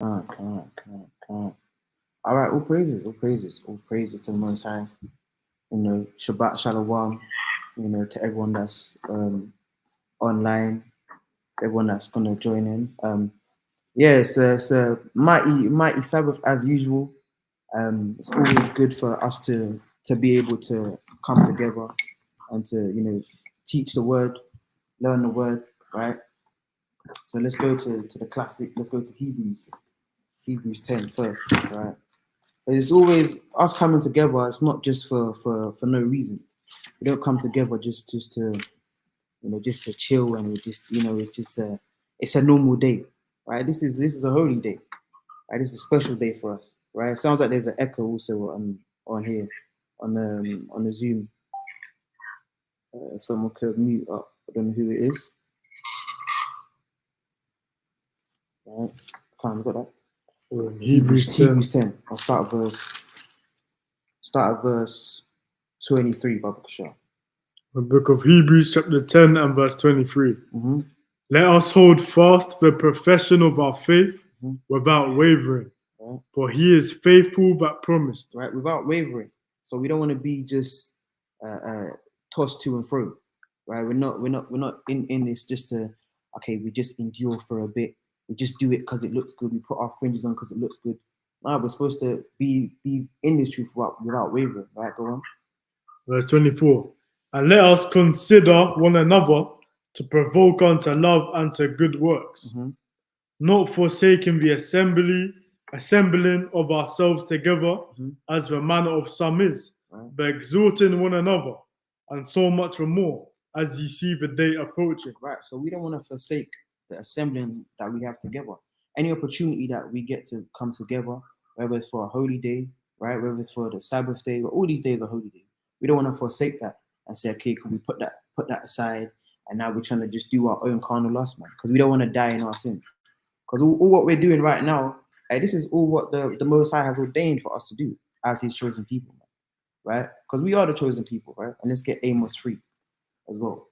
All right, all praises to the Most High. Shabbat Shalom. To everyone that's online, everyone that's gonna join in. It's a mighty Sabbath as usual. It's always good for us to be able to come together and to teach the word, learn the word, right? So let's go to the classic. Let's go to Hebrews 10 first, right? It's always us coming together. It's not just for no reason. We don't come together just to just to chill and we just it's a normal day, right? This is a holy day, right? This is a special day for us, right? It sounds like there's an echo also on here on the Zoom. Someone could mute up. I don't know who it is. Right? Can't got that. Hebrews 10. I'll start at verse 23, Baba Cashapp. The book of Hebrews chapter 10 and verse 23. Mm-hmm. Let us hold fast the profession of our faith without wavering, right. For he is faithful that promised. Right, without wavering. So we don't want to be just tossed to and fro, right? We're not in this just to we just endure for a bit. We just do it because it looks good. We put our fringes on because it looks good. No, we're supposed to be in this truth without wavering. Right, go on. Verse 24. And let us consider one another to provoke unto love and to good works, not forsaking the assembling of ourselves together, as the manner of some is, but exhorting one another, and so much more, as ye see the day approaching. Right, so we don't want to forsake the assembling that we have together. Any opportunity that we get to come together, whether it's for a holy day, right, whether it's for the Sabbath day, but all these days are holy days. We don't want to forsake that and say, okay, can we put that aside? And now we're trying to just do our own carnal lust, man, because we don't want to die in our sins. Because all what we're doing right now, this is all what the Most High has ordained for us to do as His chosen people, man, right? Because we are the chosen people, right? And let's get Amos 3 as well,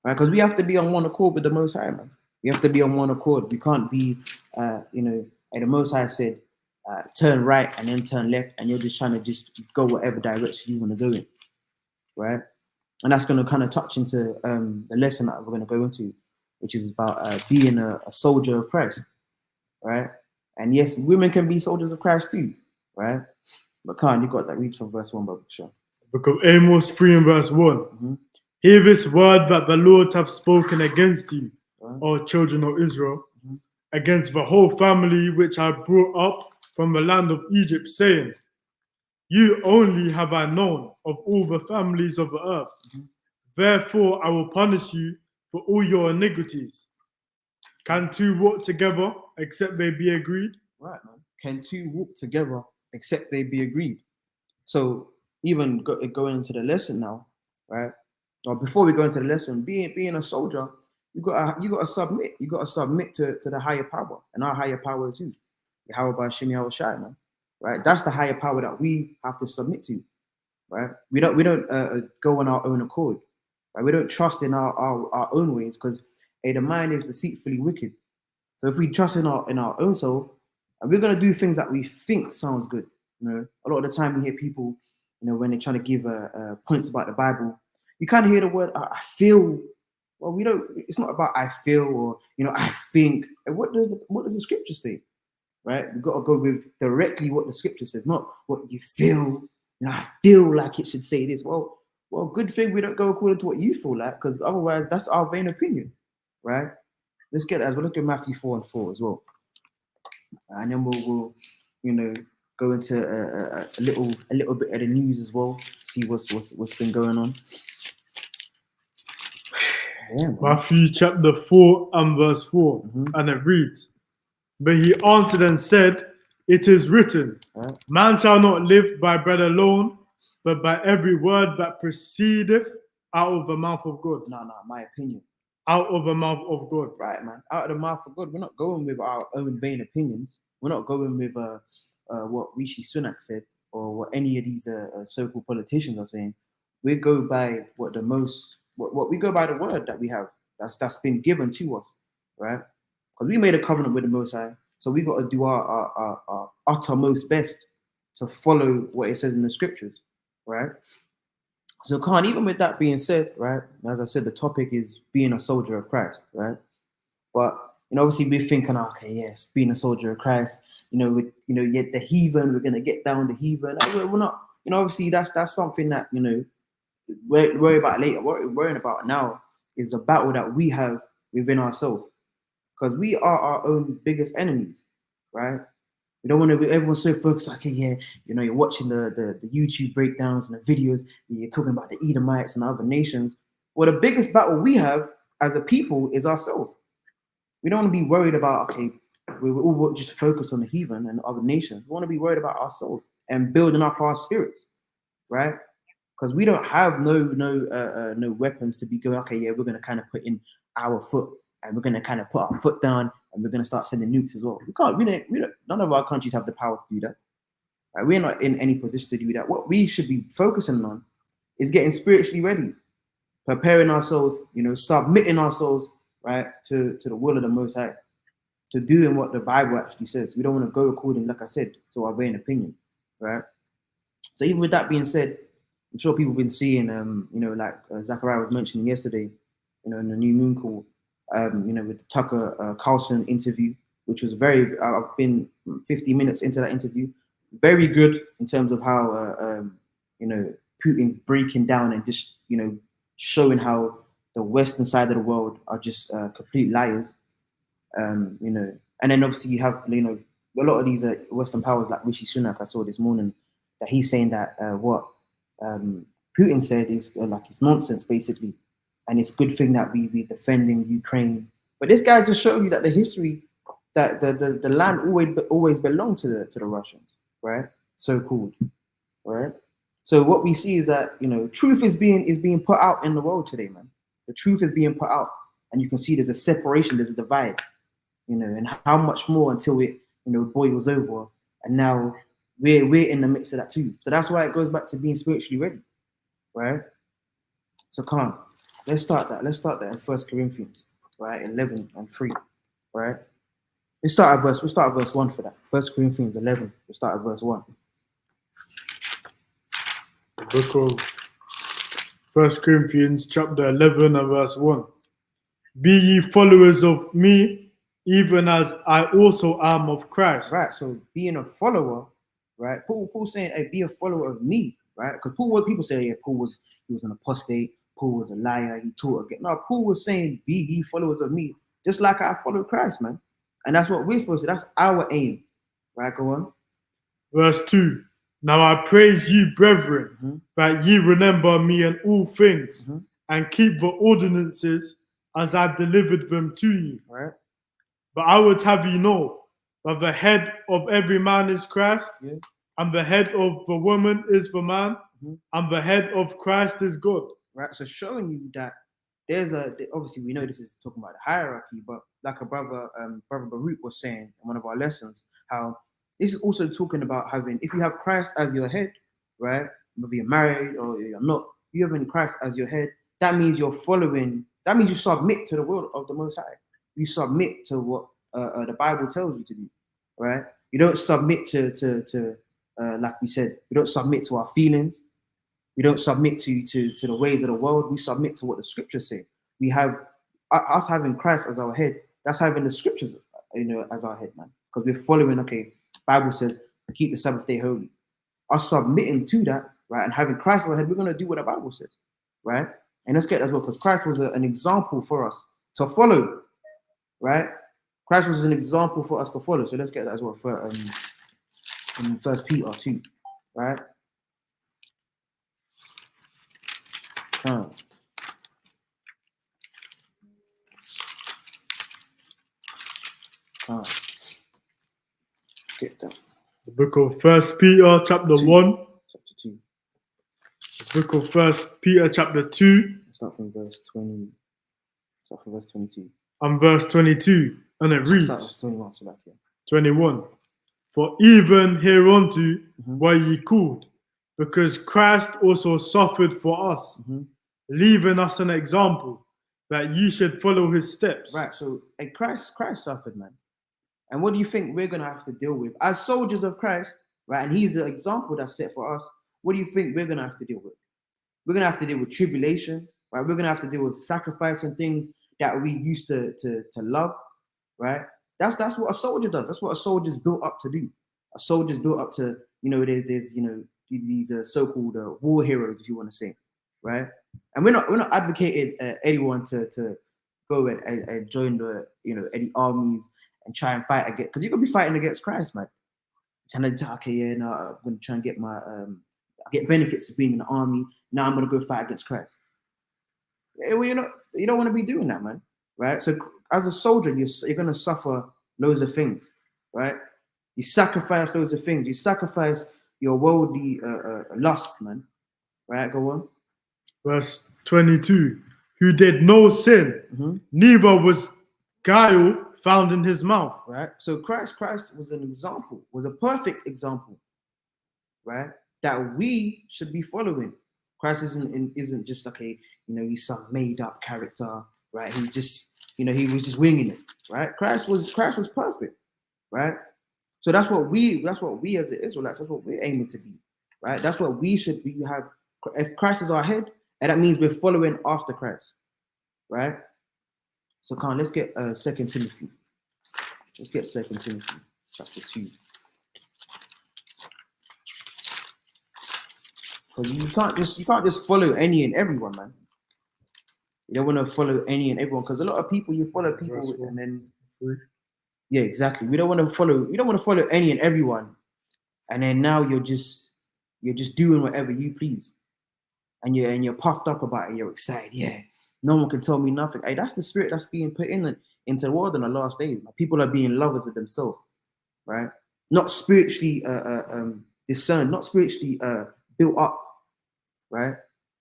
right? Because we have to be on one accord with the Most High, man. We have to be on one accord. We can't be, the Most High said, turn right and then turn left, and you're just trying to just go whatever direction you want to go in, right? And that's going to kind of touch into the lesson that we're going to go into, which is about being a soldier of Christ, right? And yes, women can be soldiers of Christ too, right? But Khan, you got that. Read from verse 1, Brother Sure. Book of Amos 3 and verse 1. Hear this word that the Lord hath spoken against you, O children of Israel, against the whole family which I brought up from the land of Egypt, saying, you only have I known of all the families of the earth. Therefore I will punish you for all your iniquities. Can two walk together except they be agreed? Right, man. Can two walk together except they be agreed? So even going into the lesson now, right? Or before we go into the lesson, being a soldier, you got to submit. You got to submit to the higher power, and our higher power is who? Yahweh Shemi Shai, man. Right? That's the higher power that we have to submit to, right? We don't go on our own accord, right? We don't trust in our own ways because the mind is deceitfully wicked. So if we trust in our own self, and we're gonna do things that we think sounds good. A lot of the time we hear people, when they're trying to give points about the Bible, you kind of hear the word I feel. Well, we don't. It's not about I feel or I think. What does the scripture say? Right? We've got to go with directly what the scripture says, not what you feel. I feel like it should say this. Well, good thing we don't go according to what you feel like, because otherwise that's our vain opinion, right? Let's get that as well. Look at Matthew 4 and 4 as well, and then we'll go into a little bit of the news as well. See what's been going on. Yeah, Matthew chapter 4 and verse 4, and it reads, but he answered and said, it is written, man shall not live by bread alone, but by every word that proceedeth out of the mouth of God. No, my opinion. Out of the mouth of God. Right, man. Out of the mouth of God. We're not going with our own vain opinions. We're not going with what Rishi Sunak said or what any of these so-called politicians are saying. We go by what we go by the word that we have. That's been given to us, right? Because we made a covenant with the Most High. So we got to do our uttermost best to follow what it says in the scriptures, right? So, Khan, even with that being said, right, as I said, the topic is being a soldier of Christ, right? But obviously we're thinking, okay, yes, being a soldier of Christ, with yet the heathen, we're gonna get down the heathen. We're not, obviously that's something that worry about later. What we're worrying about now is the battle that we have within ourselves, because we are our own biggest enemies, right? We don't want to be everyone's so focused, like, okay, yeah, you're watching the YouTube breakdowns and the videos, you're talking about the Edomites and other nations. Well, the biggest battle we have as a people is ourselves. We don't want to be worried about, okay, we all just focus on the heathen and other nations. We want to be worried about ourselves and building up our spirits, right? Because we don't have no weapons to be going, okay, yeah, we're going to kind of put in our foot and we're going to kind of put our foot down and we're going to start sending nukes as well. We don't, none of our countries have the power to do that. Right? We're not in any position to do that. What we should be focusing on is getting spiritually ready, preparing ourselves, submitting ourselves, right, to the will of the Most High, to doing what the Bible actually says. We don't want to go according, like I said, to our vain opinion, right? So even with that being said, I'm sure people have been seeing, like Zachariah was mentioning yesterday, in the New Moon call, with the Tucker Carlson interview, which was I've been 50 minutes into that interview, very good in terms of how, Putin's breaking down and just, showing how the Western side of the world are just complete liars, and then obviously you have, a lot of these Western powers like Rishi Sunak, I saw this morning, that he's saying that what Putin said is like it's nonsense basically, and it's a good thing that we defending Ukraine. But this guy just showed you that the history, that the land always belonged to the Russians, right? So called, right? So what we see is that truth is being put out in the world today, man. The truth is being put out, and you can see there's a separation, there's a divide, and how much more until it boils over, and now we're in the midst of that too. So that's why it goes back to being spiritually ready, right? So come on, let's start that in 1 Corinthians, right, 11:3, right? We'll start at verse 1 for that. 1 Corinthians 11, we'll start at verse 1. The book of 1 Corinthians chapter 11 and verse 1. Be ye followers of me, even as I also am of Christ. Right, so being a follower, right? Paul's saying, hey, be a follower of me, right? Because what people say, yeah, he was an apostate, Paul was a liar, he taught again. No, Paul was saying, be ye followers of me, just like I follow Christ, man. And that's what we're supposed to, that's our aim. Right, go on. Verse 2. Now I praise ye, brethren, that ye remember me in all things, and keep the ordinances as I delivered them to you. Right. But I would have you know that the head of every man is Christ, and the head of the woman is the man, and the head of Christ is God. Right, so showing you that there's obviously we know this is talking about the hierarchy, but like a brother Baruch was saying in one of our lessons, how this is also talking about having, if you have Christ as your head, right, whether you're married or you're not, you having Christ as your head, that means you're following, that means you submit to the will of the Most High. You submit to what the Bible tells you to do, right? You don't submit to like we said, we don't submit to our feelings. We don't submit to the ways of the world. We submit to what the scriptures say. We have us having Christ as our head. That's having the scriptures, as our head, man. Because we're following. Okay, Bible says keep the Sabbath day holy. Us submitting to that, right, and having Christ as our head, we're gonna do what the Bible says, right? And let's get that as well, because Christ was an example for us to follow, right? Christ was an example for us to follow. So let's get that as well for in 1 Peter 2, right? Get that. The book of 1 Peter chapter 1. Chapter 2. The book of 1 Peter chapter 2. Start from verse 20. Start from verse 22. And verse 22. And it reads. Start verse 21. So back here. 21. For even hereunto were ye called, because Christ also suffered for us, leaving us an example that ye should follow his steps. Right. So Christ suffered, man. And what do you think we're going to have to deal with as soldiers of Christ, right? And he's the example that's set for us. What do you think we're going to have to deal with? We're going to have to deal with tribulation, right? We're going to have to deal with sacrifice and things that we used to love, right? That's what a soldier does. That's what a soldier's built up to do. A soldier's built up to, there's these so-called war heroes, if you want to say, right? And we're not advocating anyone to go and join the any armies and try and fight against, because you're gonna be fighting against Christ, man. Trying to okay, yeah, no, I'm gonna try and get my get benefits of being in the army. Now I'm gonna go fight against Christ. Well, you don't want to be doing that, man, right? So as a soldier, you're gonna suffer loads of things, right? You sacrifice loads of things. You sacrifice your worldly lusts, man. Right? Go on. Verse 22. Who did no sin, neither was guile found in his mouth. Right? So Christ was an example, was a perfect example, right? That we should be following. Christ isn't just like he's some made up character, right? He just, he was just winging it, right? Christ was perfect, right? So that's what we as the Israelites, that's what we're aiming to be, right? That's what we should be. If Christ is our head, and that means we're following after Christ, right? So come on, let's get 2 Timothy. Let's get 2 Timothy chapter 2. Because you can't just follow any and everyone, man. You don't want to follow any and everyone, because a lot of people, you follow people and then yeah, exactly. We don't want to follow any and everyone, and then now you're just doing whatever you please, and you're puffed up about it. You're excited. Yeah, no one can tell me nothing. Hey, that's the spirit that's being put into the world in the last days. People are being lovers of themselves, right? Not spiritually discerned, not spiritually built up, right?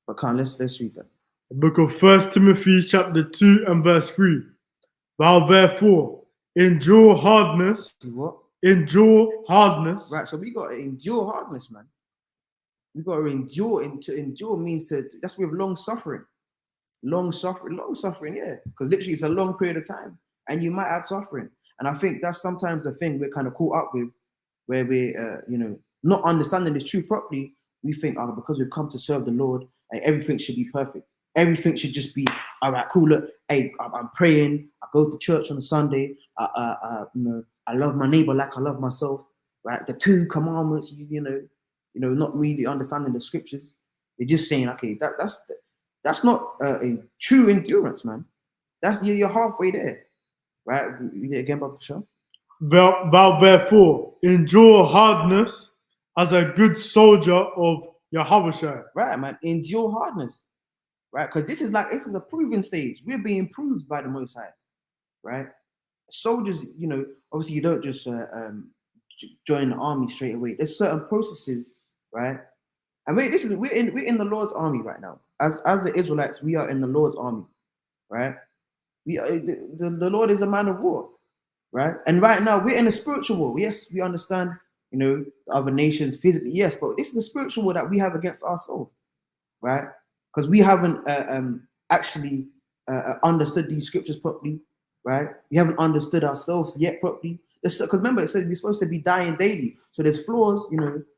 But let's read that. The book of 1 Timothy chapter 2 and verse 3. Thou therefore endure hardness. What? Endure hardness. Right, so we got to endure hardness, man. We got to endure. And to endure means that's with long suffering. Long suffering, yeah. Because literally it's a long period of time. And you might have suffering. And I think that's sometimes the thing we're kind of caught up with, where we're, not understanding this truth properly. We think, because we've come to serve the Lord, everything should be perfect. Everything should just be, all right, cool. Look, hey, I'm praying. I go to church on a Sunday. I love my neighbor like I love myself. Right? The 2 commandments. Not really understanding the scriptures. They're just saying, okay, that's not a true endurance, man. That's you're halfway there, right? Read it again, Bob Cashapp. Thou therefore endure hardness as a good soldier of Yahushua. Right, man. Endure hardness. Right, because this is a proving stage. We're being proved by the Most High, right? Soldiers, obviously you don't just join the army straight away. There's certain processes, right? And we're in the Lord's army right now. As the Israelites, we are in the Lord's army, right? The Lord is a man of war, right? And right now we're in a spiritual war. Yes, we understand, other nations physically, yes, but this is a spiritual war that we have against ourselves, right? Because we haven't actually understood these scriptures properly, right? We haven't understood ourselves yet properly. Because remember, it said we're supposed to be dying daily. So there's flaws,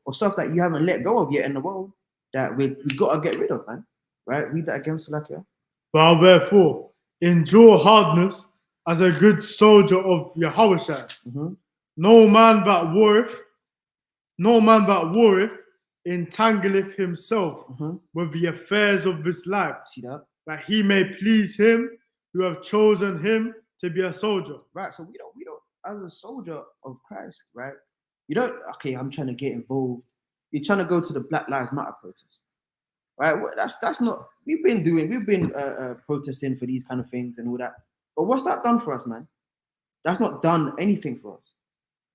or stuff that you haven't let go of yet in the world that we got to get rid of, man. Right? Read that again, Salakia. Thou therefore endure hardness as a good soldier of Yahushua. No man that warreth entangleth himself with the affairs of this life. See that? That he may please him who have chosen him to be a soldier. Right. So we don't as a soldier of Christ, right? You don't, okay, I'm trying to get involved. You're trying to go to the Black Lives Matter protest. Right? Well, that's not, we've been protesting for these kind of things and all that. But what's that done for us, man? That's not done anything for us.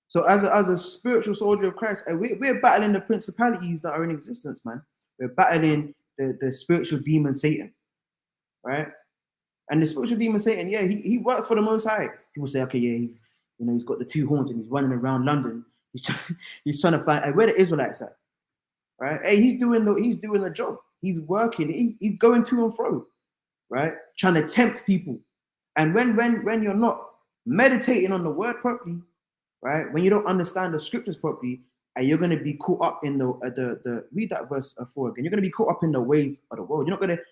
So as a spiritual soldier of Christ, we're battling the principalities that are in existence, man. We're battling the spiritual demon Satan, right? And the spiritual demon Satan, yeah, he works for the Most High. People say, okay, yeah, he's got the 2 horns and he's running around London. He's trying to find where the Israelites at, right? Hey, he's doing the job. He's working. He's going to and fro, right? Trying to tempt people. And when you're not meditating on the word properly, right? When you don't understand the scriptures properly, and you're going to be caught up in the read that verse 4 again. You're going to be caught up in the ways of the world. You're not going to,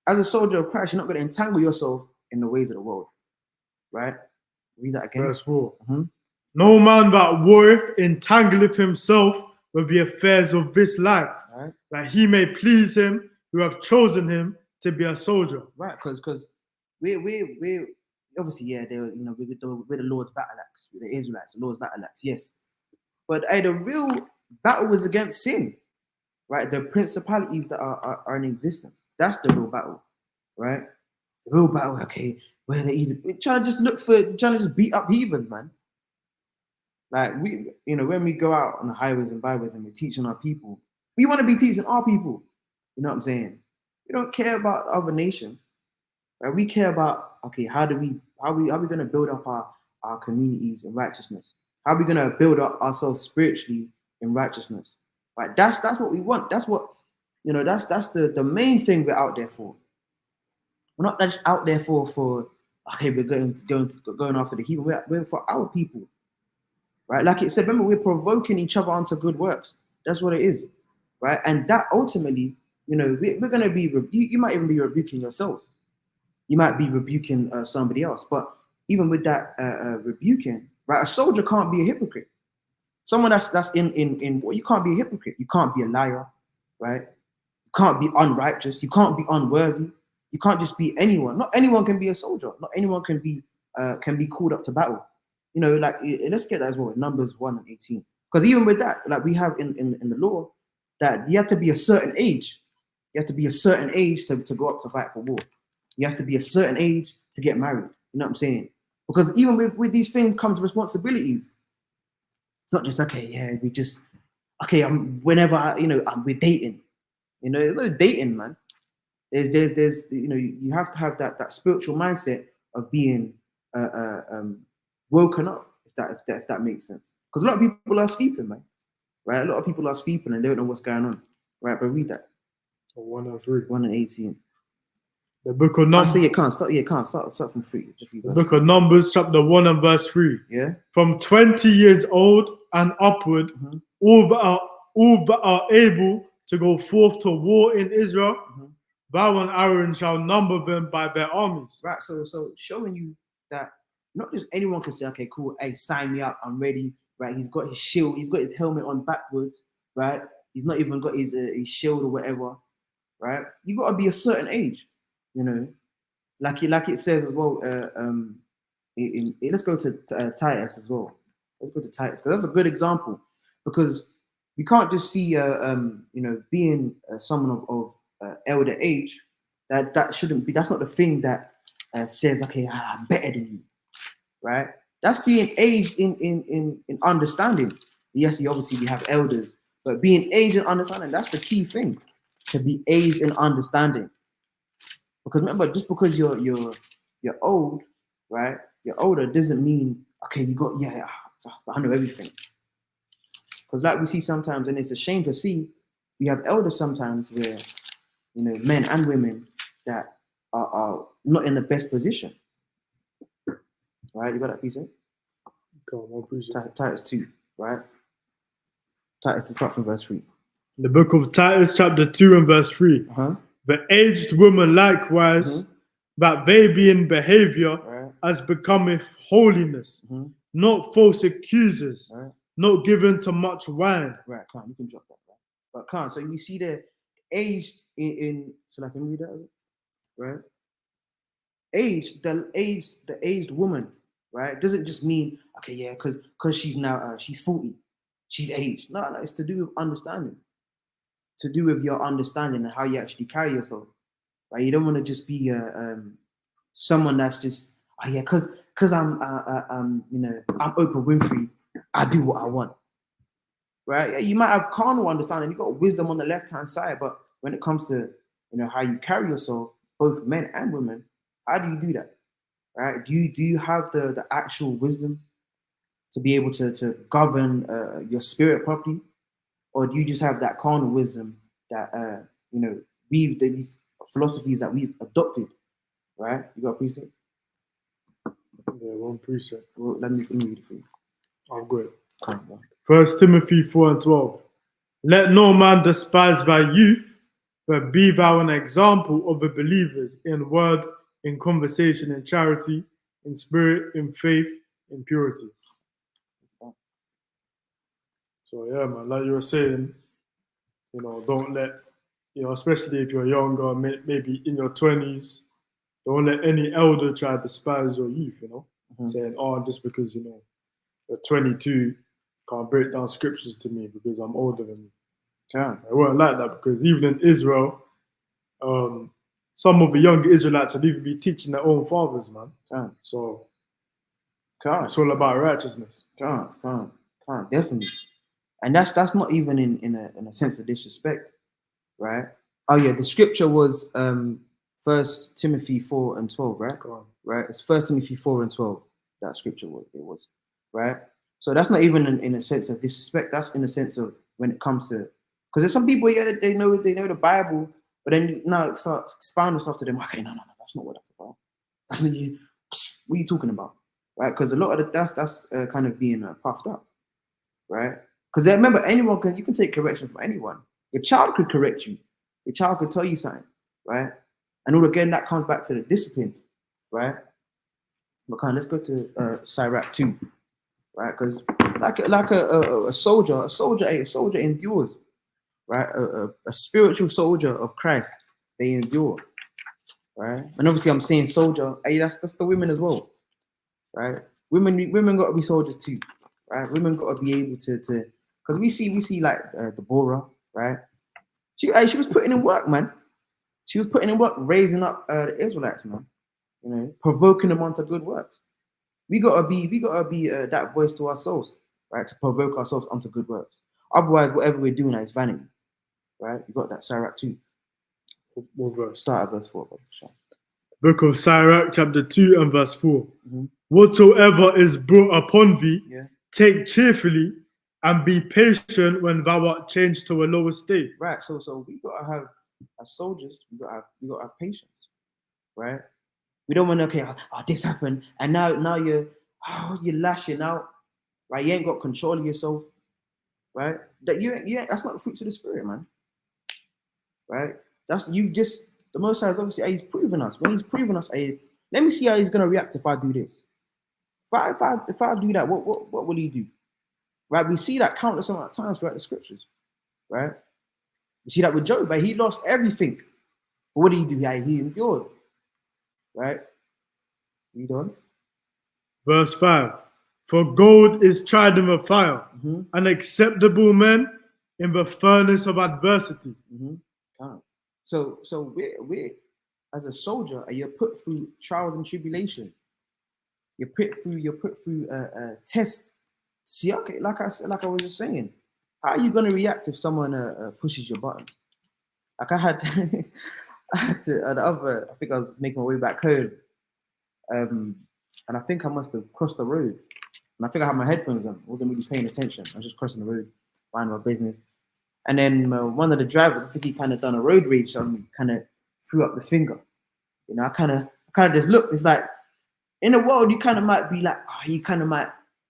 as a soldier of Christ, you're not going to entangle yourself in the ways of the world, right? Read that again. Verse 4. No man that warreth entangleth himself with the affairs of this life, Right. that he may please him who have chosen him to be a soldier. Right, because we're obviously, yeah, they're, you know, we're the Lord's battle axe, we're the Israelites, the Lord's battle axe, yes. But the real battle was against sin, right? The principalities that are in existence. That's the real battle, right? The real battle, okay, where they either trying to just beat up heathens, man. Like we, you know, when we go out on the highways and byways and we're teaching our people, we want to be teaching our people. You know what I'm saying? We don't care about other nations, right? We care about, okay, how are we gonna build up our communities in righteousness? How are we gonna build up ourselves spiritually in righteousness? Right? That's what we want. That's what, you know, that's the main thing we're out there for. We're not just out there for okay, we're going after the heathen. We're for our people. Right? Like it said, remember, we're provoking each other onto good works. That's what it is. Right? And that ultimately, you know, we're going to be, you might even be rebuking yourself. You might be rebuking somebody else. But even with that rebuking, right, a soldier can't be a hypocrite. Someone that's in war, you can't be a hypocrite. You can't be a liar, right? You can't be unrighteous. You can't be unworthy. You can't just be anyone. Not anyone can be a soldier. Not anyone can be called up to battle. You know, like, let's get that as well. Numbers 1 and 18. Because even with that, like we have in the law, that you have to be a certain age. You have to be a certain age to go up to fight for war. You have to be a certain age to get married. You know what I'm saying? Because even with these things comes responsibilities. It's not just, okay, yeah, we just, okay, we're dating. You know, there's no dating, man. There's you know, you have to have that spiritual mindset of being woken up, if that makes sense. Because a lot of people are sleeping, man. Right? A lot of people are sleeping and they don't know what's going on. Right? But read that. 1 and 3. 1 and 18. The book of Numbers. You can't start from 3. Just read the book of Numbers, chapter 1 and verse 3. Yeah. From 20 years old and upward, all that are able to go forth to war in Israel, thou and Aaron shall number them by their armies. Right. So showing you that not just anyone can say, okay, cool, hey, sign me up, I'm ready. Right? He's got his shield, he's got his helmet on backwards, right? He's not even got his shield or whatever, right? You got to be a certain age, you know, like it says as well. Let's go to Titus as well. Let's go to Titus because that's a good example, because you can't just see you know, being someone of elder age. That shouldn't be. That's not the thing that says, okay, I'm better than you, right? That's being aged in understanding. Yes, obviously we have elders, but being aged in understanding, that's the key thing, to be aged in understanding. Because remember, just because you're old, right? You're older doesn't mean, okay, I know everything. Because like we see sometimes, and it's a shame to see, we have elders sometimes where, you know, men and women that are not in the best position. Right? You got that piece, eh? Go on, Titus 2, right? Titus, to start from verse 3. The book of Titus, chapter 2 and verse 3. The aged woman likewise, that they be in behavior as becometh holiness, not false accusers, not given to much wine. Right, come on, you can drop that. Right? But come on, so you see the aged in so I can read that, right? The aged woman, right, doesn't just mean, okay, yeah, because she's now she's 40, she's aged. No, it's to do with understanding, to do with your understanding and how you actually carry yourself, right? You don't want to just be someone that's just, oh yeah, because I'm you know, I'm Oprah Winfrey, I do what I want, right? Yeah, you might have carnal understanding, you got wisdom on the left hand side, but when it comes to, you know, how you carry yourself, both men and women, how do you do that? Right? Do you have the actual wisdom to be able to govern your spirit properly, or do you just have that carnal wisdom that you know, these philosophies that we've adopted? Right? You got a precept? Yeah, one precept. Well, let me read it for you. I'll go. Come on. 1 Timothy 4:12. Let no man despise thy youth, but be thou an example of the believers in word, in conversation, in charity, in spirit, in faith, in purity. So yeah, man, like you were saying, don't let, especially if you're younger, maybe in your 20s, don't let any elder try to despise your youth, saying, oh, just because, you're 22, can't break down scriptures to me because I'm older than you. Yeah. It weren't like that, because even in Israel, some of the younger Israelites would even be teaching their own fathers, man. Yeah. So Can't. it's all about righteousness. Can't. Definitely. And that's not even in a sense of disrespect, right? Oh yeah, the scripture was 1 Timothy 4:12, right? Right. It's 1 Timothy 4:12. That scripture was, right? So that's not even in a sense of disrespect. That's in a sense of when it comes to, because there's some people here that they know the Bible, but then now it starts expounding stuff to them. Okay, no, that's not what that's about. That's not you. What are you talking about, right? Because a lot of that's kind of being puffed up, right? Because remember, you can take correction from anyone. Your child could correct you. Your child could tell you something, right? And all again, that comes back to the discipline, right? But let's go to Sirach 2, right? Because like a soldier endures, right? A spiritual soldier of Christ, they endure, right? And obviously, I'm saying soldier. Hey, that's the women as well, right? Women got to be soldiers too, right? Women got to be able to because we see like Deborah, right? She was putting in work, man. She was putting in work, raising up the Israelites, man. Provoking them onto good works. We gotta be that voice to ourselves, right? To provoke ourselves onto good works. Otherwise, whatever we're doing is vanity, right? You got that Sirach 2. What verse? Start at verse 4, brother. Sure. Book of Sirach, chapter 2 and verse 4. Whatsoever is brought upon thee, take cheerfully, and be patient when thou art changed to a lower state. Right. So we gotta have, as soldiers, we gotta have patience, right? We don't want to, okay, this happened, and now you're lashing out, right? You ain't got control of yourself, right? That's not the fruits of the spirit, man. Right? The Most High is obviously, he's proven us. When he's proven us, let me see how he's gonna react if I do this. If I do that, what will he do? Right? We see that countless amount of times throughout the scriptures, right? We see that with Job, right? He lost everything. But what did he do? He endured. Right? Read on. Verse 5. For gold is tried in the fire, and acceptable men in the furnace of adversity. So we're as a soldier, you're put through trials and tribulation. You're put through tests. See, okay, like I was just saying, how are you gonna react if someone pushes your button? Like I had to I think I was making my way back home, and I think I must have crossed the road, and I think I had my headphones on. I wasn't really paying attention. I was just crossing the road, minding my business, and then one of the drivers, I think he kind of done a road rage on me, kind of threw up the finger. I kind of just looked. It's like in the world, you kind of might be like,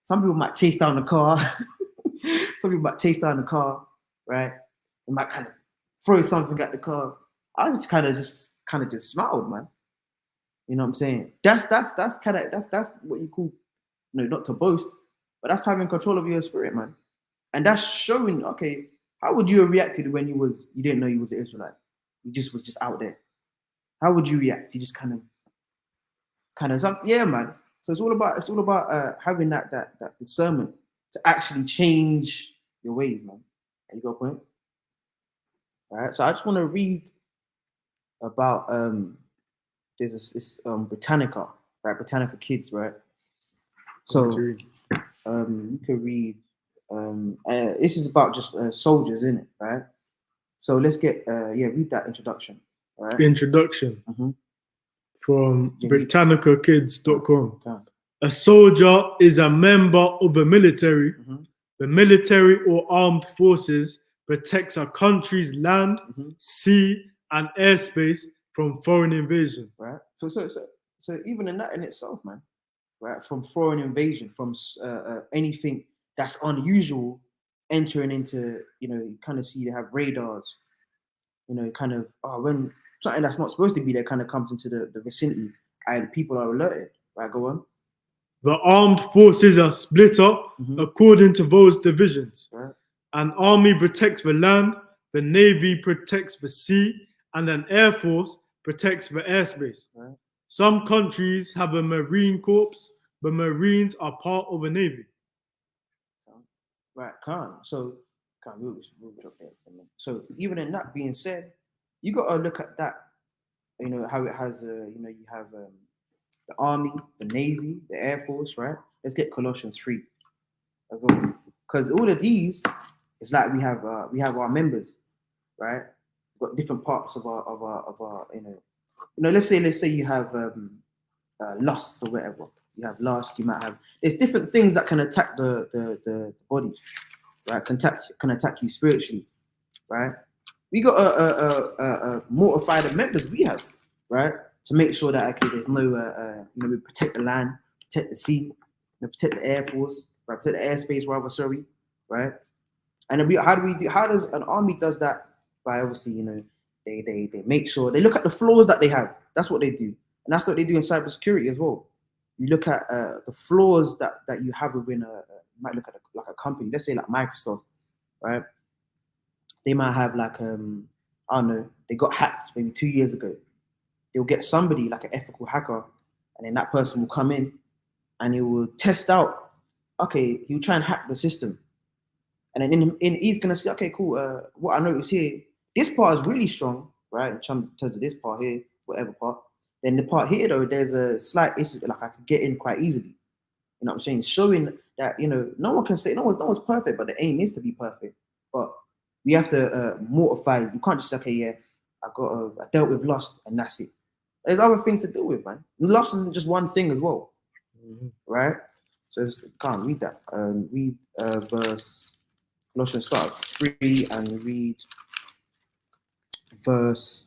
some people might chase down the car. Some people might chase down the car, right? They might kind of throw something at the car. I just kind of just smiled, man. You know what I'm saying? That's what you call, not to boast, but that's having control of your spirit, man. And that's showing, okay, how would you have reacted when you didn't know you was an Israelite? You just was just out there. How would you react? You just kind of, yeah, man. So it's all about having that discernment to actually change your ways, man. You got a point? All right. So I just want to read about there's this Britannica, right? Britannica Kids, right? So you can read. This is about just soldiers, isn't it? Right. So let's get read that introduction. All right. Introduction from britannicakids.com. A soldier is a member of the military. The military or armed forces protects a country's land, sea, and airspace from foreign invasion. Right. So even in that in itself, man. right? From foreign invasion, from anything that's unusual entering into, you kind of see they have radars, kind of, when something that's not supposed to be there kind of comes into the vicinity, and people are alerted, right? Go on. The armed forces are split up according to those divisions. Right. An army protects the land, the navy protects the sea, and an air force protects the airspace. Right. Some countries have a marine corps, but marines are part of a navy. Right, so we'll drop there for a minute. So even in that being said, you got to look at that, how it has, you have the army, the navy, the air force, right? Let's get Colossians 3 as well, because all of these, it's like we have our members, right? We've got different parts of our let's say you have lusts or whatever. You have lust. You might have. There's different things that can attack the body, right? Can attack you spiritually, right? We got to mortify the members we have, right? To make sure that there's no we protect the land, protect the sea, protect the air force, right? Protect the airspace, rather. Sorry, right? And then how does an army does that? By obviously, they make sure they look at the flaws that they have. That's what they do, and that's what they do in cybersecurity as well. You look at the flaws that you have within you might look at like a company, let's say like Microsoft, right? They might have like I don't know, they got hacked maybe 2 years ago. They'll get somebody like an ethical hacker, and then that person will come in and he will test out. Okay, he'll try and hack the system, and then he's gonna say, okay, cool. What I notice here, this part is really strong, right? In terms of this part here, whatever part. Then the part here, though, there's a slight issue, like I could get in quite easily. You know what I'm saying? Showing that, no one can say, no one's perfect, but the aim is to be perfect. But we have to mortify. You can't just say, okay, yeah, I dealt with lust and that's it. There's other things to deal with, man. Lust isn't just one thing as well, right? So can't read that. Read verse, Colossians start 3 and read verse.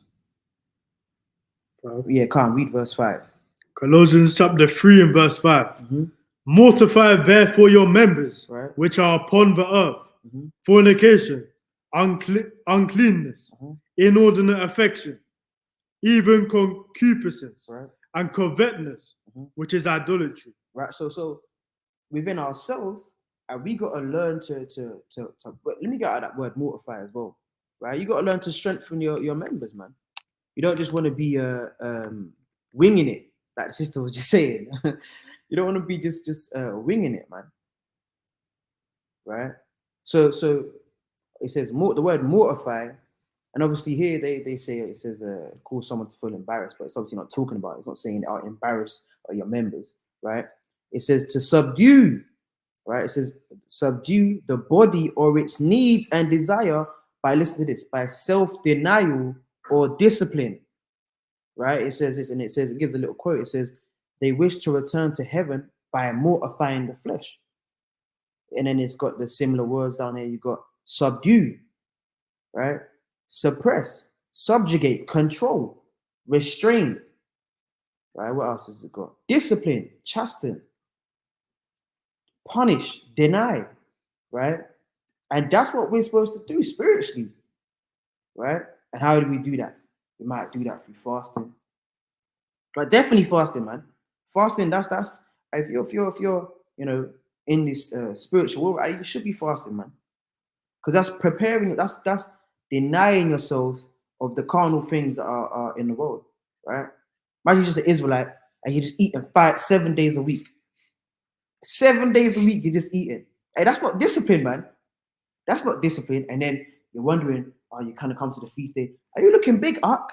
Yeah, can't read verse 5. Colossians chapter 3 and verse 5. Mortify therefore your members, right, which are upon the earth, fornication, uncleanness, inordinate affection, even concupiscence, right, and covetousness, which is idolatry. Right. So within ourselves, we got to learn to. But let me get out of that word mortify as well, right? You got to learn to strengthen your members, man. You don't just want to be winging it, like the sister was just saying. You don't want to be just winging it, man. Right? So it says the word mortify, and obviously here they say it says cause someone to feel embarrassed, but it's obviously not talking about it. It's not saying embarrass your members, right? It says to subdue, right? It says subdue the body or its needs and desire by, listen to this, by self-denial or discipline, right? It says this, and it gives a little quote. It says, they wish to return to heaven by mortifying the flesh. And then it's got the similar words down here. You got subdue, right? Suppress, subjugate, control, restrain, right? What else has it got? Discipline, chasten, punish, deny, right? And that's what we're supposed to do spiritually, right? And how do we do that? We might do that through fasting, but definitely fasting, man. Fasting, that's if you're in this spiritual world, right, you should be fasting, man, because that's preparing. That's denying yourselves of the carnal things that are in the world, right? Imagine you're just an Israelite and you're just eating 7 days a week. 7 days a week you're just eating. Hey, that's not discipline, man. That's not discipline. And then you're wondering, you kind of come to the feast day. Are you looking big, Ark?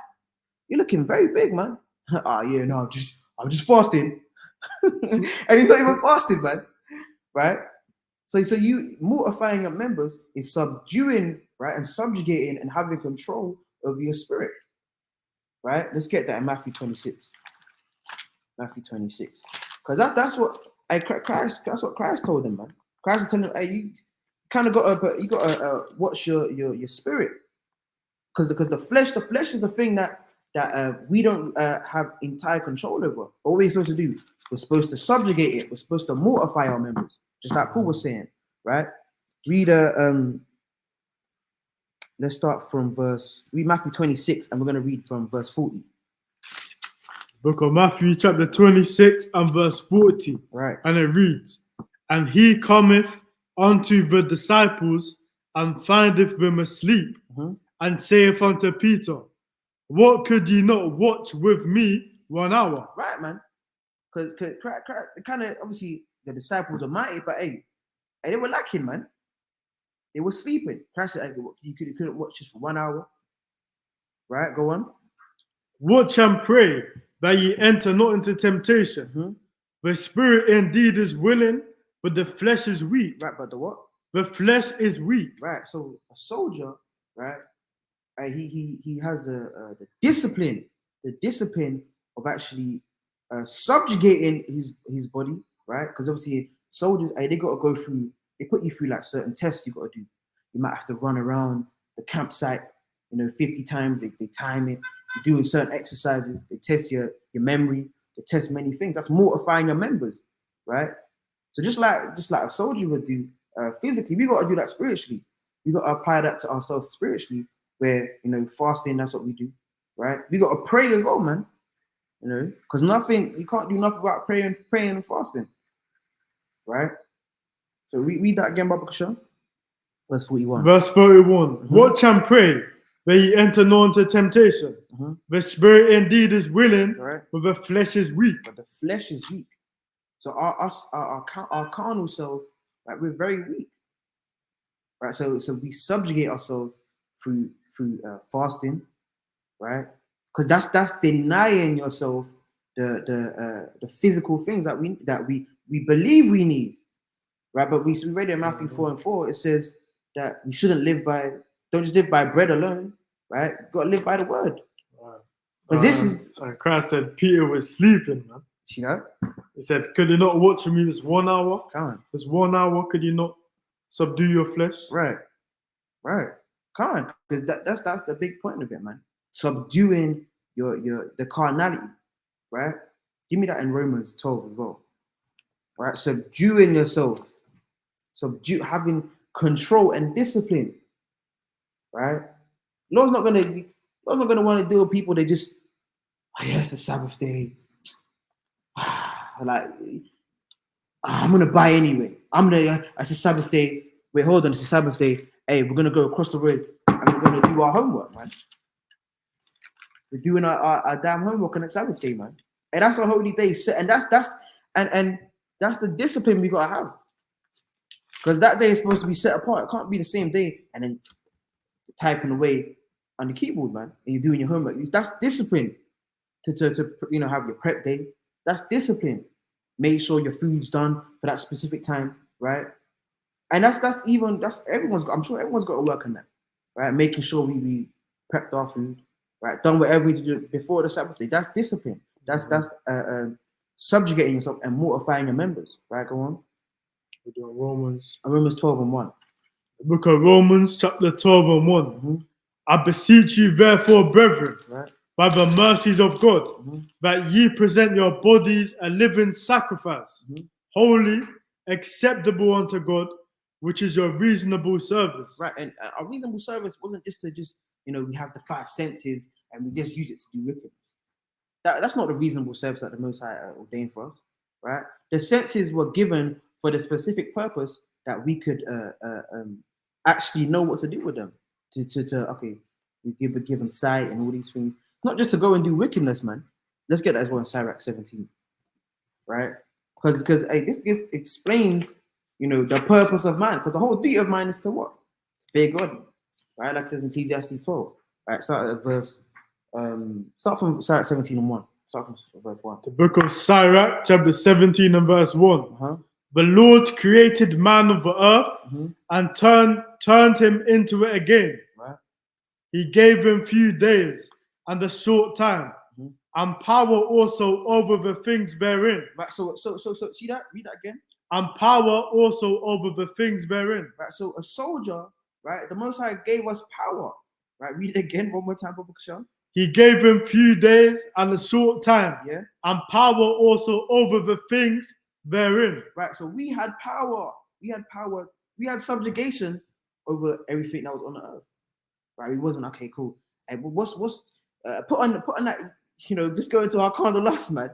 You're looking very big, man. Yeah, no, I'm just fasting. And he's not even fasting, man. Right? So you mortifying your members is subduing, right, and subjugating and having control over your spirit. Right? Let's get that in Matthew 26. Matthew 26. Because that's what Christ told them, man. Christ was telling them, hey, you kind of gotta watch your spirit. Because the flesh is the thing that we don't have entire control over. What we're supposed to do, We're supposed to subjugate it. We're supposed to mortify our members, just like Paul was saying, right? Read let's start from read Matthew 26, and we're going to read from verse 40. Book of Matthew, chapter 26 and verse 40. Right. And it reads, And he cometh unto the disciples, and findeth them asleep, and saith unto Peter, What could ye not watch with me 1 hour? Right, man. Because kind of, obviously, the disciples are mighty, but hey, they were lacking, man. They were sleeping. Christ said, you couldn't watch this for 1 hour. Right, go on. Watch and pray that ye enter not into temptation. The spirit indeed is willing, but the flesh is weak. Right, but the what? The flesh is weak. Right, so a soldier, right, he has the discipline of actually subjugating his body, right? Because obviously soldiers, they got to go through, they put you through like certain tests you got to do. You might have to run around the campsite, 50 times. They time it. You're doing certain exercises. They test your memory. They test many things. That's mortifying your members, right? So just like a soldier would do physically, we got to do that spiritually. We got to apply that to ourselves spiritually, where fasting, that's what we do, right? We got to pray as well, man. Because you can't do nothing without praying and fasting, right? So read that again, Baba Kashapp. Verse 41. Verse 41. Watch and pray that ye enter not into temptation. The spirit indeed is willing, but the flesh is weak. But the flesh is weak. So our carnal selves, right, we're very weak, right? So we subjugate ourselves through fasting, right? Because that's denying yourself the physical things that we believe we need, right? But we read it in Matthew 4:4. It says that we shouldn't don't just live by bread alone, right? You've got to live by the word. Because this is. Christ said Peter was sleeping, man. See that? He said, could you not watch me this 1 hour? Come on. This 1 hour, could you not subdue your flesh? Right. Come on. Because that's the big point of it, man. Subduing the carnality, right? Give me that in Romans 12 as well. Right? Subduing yourselves. Having control and discipline. Right? Lord's not gonna want to deal with people. They just, it's a Sabbath day. Like, I'm gonna buy anyway. It's a Sabbath day. Wait, hold on, it's a Sabbath day. Hey, we're gonna go across the road and we're gonna do our homework, man. We're doing our damn homework on a Sabbath day, man. And that's a holy day, and that's the discipline we gotta have. Because that day is supposed to be set apart. It can't be the same day and then typing away on the keyboard, man. And you're doing your homework. That's discipline. To have your prep day. That's discipline. Make sure your food's done for that specific time, right? And that's everyone's got. I'm sure everyone's got to work on that, right? Making sure we prepped our food, right? Done whatever we do before the Sabbath day. That's discipline. That's subjugating yourself and mortifying your members, right? Go on. We're doing Romans 12:1. The book of Romans, chapter 12:1. I beseech you, therefore, brethren, right, by the mercies of God, that ye present your bodies a living sacrifice, holy, acceptable unto God, which is your reasonable service. Right, and our reasonable service wasn't just to we have the 5 senses and we just use it to do wickedness. That's not the reasonable service that the Most High ordained for us, right? The senses were given for the specific purpose that we could actually know what to do with them. We give them sight and all these things. Not just to go and do wickedness, man. Let's get that as well in Sirach 17, right? Because this explains, the purpose of man. Because the whole duty of man is to what? Fear God, right? That says in Ecclesiastes 12, right? Start at verse. Start from Sirach 17:1. Start from verse 1. The book of Sirach, chapter 17 and verse 1. The Lord created man of the earth and turned him into it again. Right. He gave him few days and a short time, and power also over the things therein. Right. So see that? Read that again. And power also over the things therein. Right. So a soldier, right? The Most High gave us power. Right. Read it again one more time, Baba Kashapp. He gave him few days and a short time, Yeah. and power also over the things therein. Right. So we had power. We had power. We had subjugation over everything that was on the earth. Right. We wasn't okay. Cool. Hey, what's put on that? Just go into our carnal lust, man.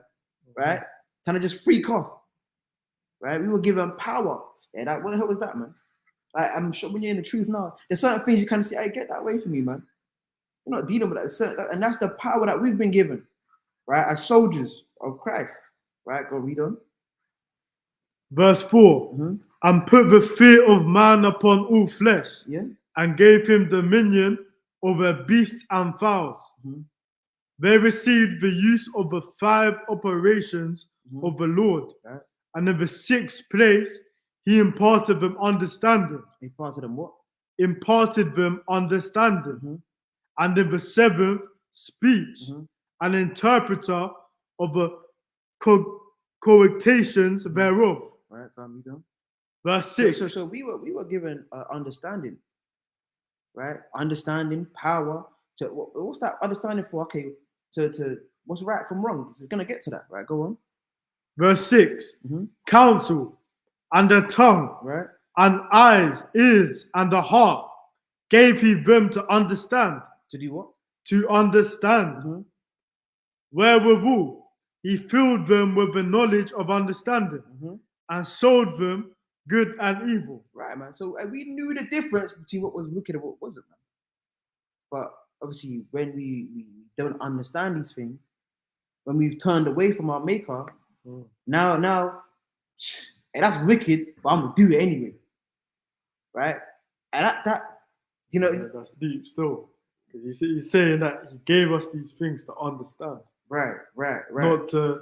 Right. Kind of just freak off. Right. We were given power. Yeah. That what the hell was that, man? Like, I'm sure when you're in the truth now, there's certain things you kind of see. Hey, get that away from me, man. You're not dealing with that. And that's the power that we've been given, right? As soldiers of Christ, right? Go read on. Verse 4, and put the fear of man upon all flesh, Yeah. and gave him dominion over beasts and fowls. They received the use of the 5 operations of the Lord. Right. And in the 6th place, he imparted them understanding. Imparted them what? Imparted them understanding. And in the 7th, speech, an interpreter of the quotations thereof. Right, family done. Verse 6. So we were given understanding, right? Understanding, power. What's that understanding for? Okay, to what's right from wrong? It's gonna get to that, right? Go on. Verse 6. Counsel and a tongue, right, and eyes, ears, and a heart gave he them to understand. To do what? To understand. Wherewithal he filled them with the knowledge of understanding, and showed them good and evil. Right, man. So we knew the difference between what was wicked and what wasn't, man. But obviously, when we don't understand these things, when we've turned away from our Maker, now, hey, that's wicked, but I'm gonna do it anyway, right? And that yeah, that's deep still, because he's saying that he gave us these things to understand, right, not to,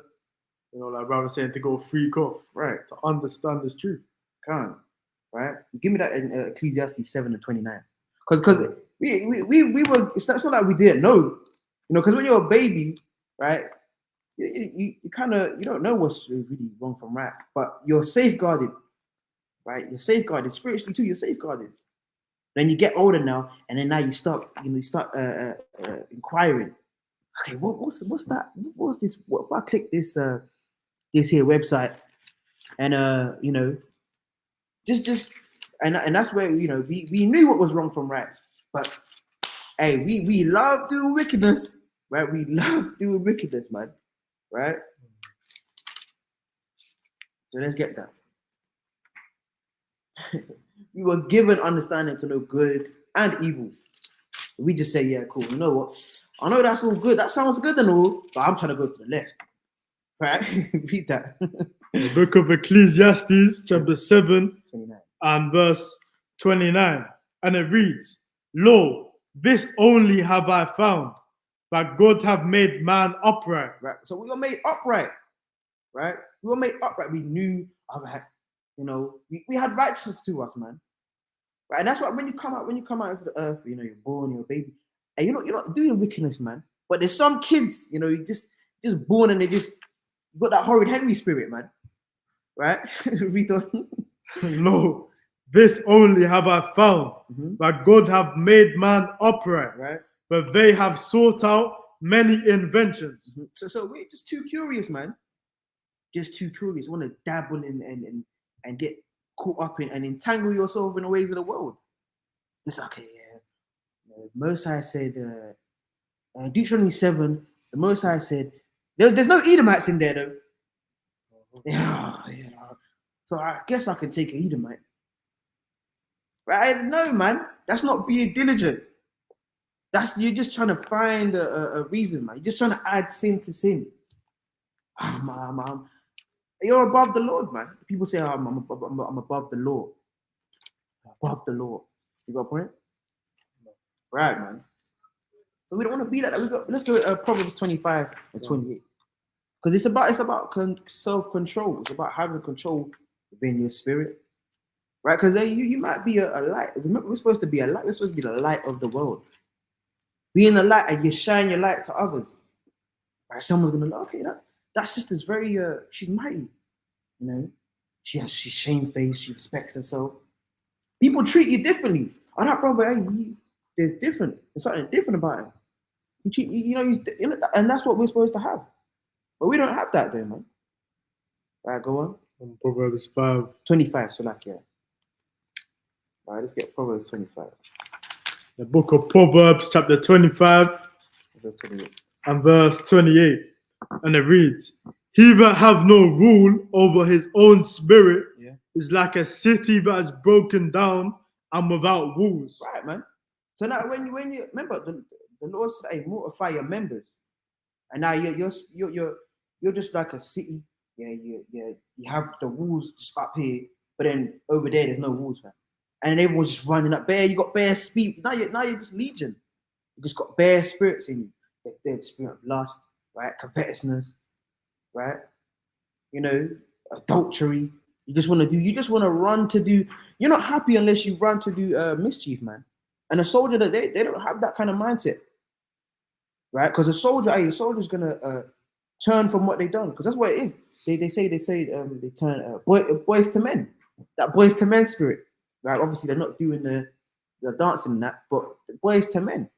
like Brother was saying, to go freak off, right? To understand this truth. Can't, right? Give me that in Ecclesiastes 7:29, because we were. It's not like we didn't know, because when you're a baby, right? You kind of, you don't know what's really wrong from right, but you're safeguarded, right? You're safeguarded spiritually too. You're safeguarded. Then you get older now, and then now you start inquiring. Okay, what's that? What's this? What if I click this this here website, and just and that's where we knew what was wrong from right, but hey, we love doing wickedness, right? We love doing wickedness, man. Right? So let's get that. We were given understanding to know good and evil. We just say, yeah, cool. You know what? I know that's all good. That sounds good and all, but I'm trying to go to the left. Right? Read that. The book of Ecclesiastes, chapter 7, 29. and verse 29. And it reads, Lo, this only have I found, that God have made man upright. Right. So we were made upright. Right? We were made upright. We knew, all right, we had righteousness to us, man. Right? And that's why when you come out into the earth, you're born, you're a baby, and you're not doing wickedness, man. But there's some kids, you just born and they just got that horrid Henry spirit, man. Right? Read on. Lo, this only have I found, that God have made man upright. Right? But they have sought out many inventions. So we're just too curious, man. Just too curious. Want to dabble in and get caught up in and entangle yourself in the ways of the world. It's okay, yeah. Most High said, Deuteronomy 7, the Most High said, there's no Edomites in there though. Yeah. So I guess I can take an Edomite. Right? No, man. That's not being diligent. You're just trying to find a reason, man. You're just trying to add sin to sin. You're above the Lord, man. People say, I'm above the law. Above the law. You got a point? Right, man. So we don't want to be like that. Let's go Proverbs 25 and 28. Because it's about self-control. It's about having control within your spirit. Right? Because you might be a light. Remember, we're supposed to be a light. We're supposed to be the light of the world. Being the light, and you shine your light to others. Right? Someone's gonna look, okay, that sister's very she's mighty, she's shamefaced, she respects herself. People treat you differently. Oh, that brother, there's something different about him. And that's what we're supposed to have. But we don't have that there, man. Right, go on. Proverbs 5. 25, so like, yeah. All right, let's get Proverbs 25. The book of Proverbs, chapter 25, Verse 28. and verse 28. And it reads, he that have no rule over his own spirit is like a city that is broken down and without walls. Right, man. So now when you remember the Lord said, hey, mortify your members. And now you're just like a city. Yeah, you have the walls just up here, but then over there there's no walls, man. And everyone's just running up there. You got bare speed. Now you're just legion. You just got bare spirits in you. The spirit of lust, right? Covetousness, right? Adultery. You just want to run to do. You're not happy unless you run to do mischief, man. And a soldier, they don't have that kind of mindset, right? Because a soldier's gonna turn from what they've done, because that's what it is. They say they turn boys to men. That boys to men spirit, right? Obviously they're not doing the dancing and that, but boys to men,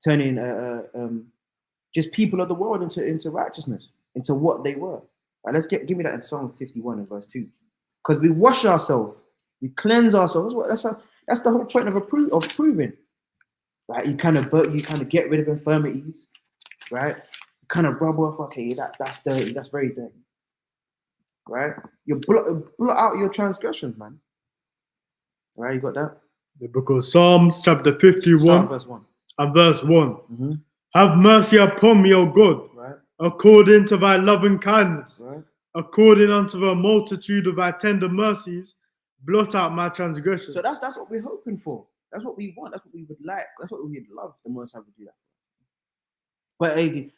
turning just people of the world into righteousness, into what they were. Right, give me that in Psalms 51 and verse 2. Because we wash ourselves, we cleanse ourselves. That's the whole point of proving. Right? You kind of get rid of infirmities, right? You kind of rub off, okay, that's dirty, that's very dirty. Right? You blot out your transgressions, man. Right, you got that? The book of Psalms, chapter 51, verse 1. And verse 1. Mm-hmm. Have mercy upon me, O God, right, according to thy loving kindness, right, according unto the multitude of thy tender mercies, blot out my transgressions. So that's what we're hoping for. That's what we want. That's what we would like. That's what we would love. The Most High would do that. But hey,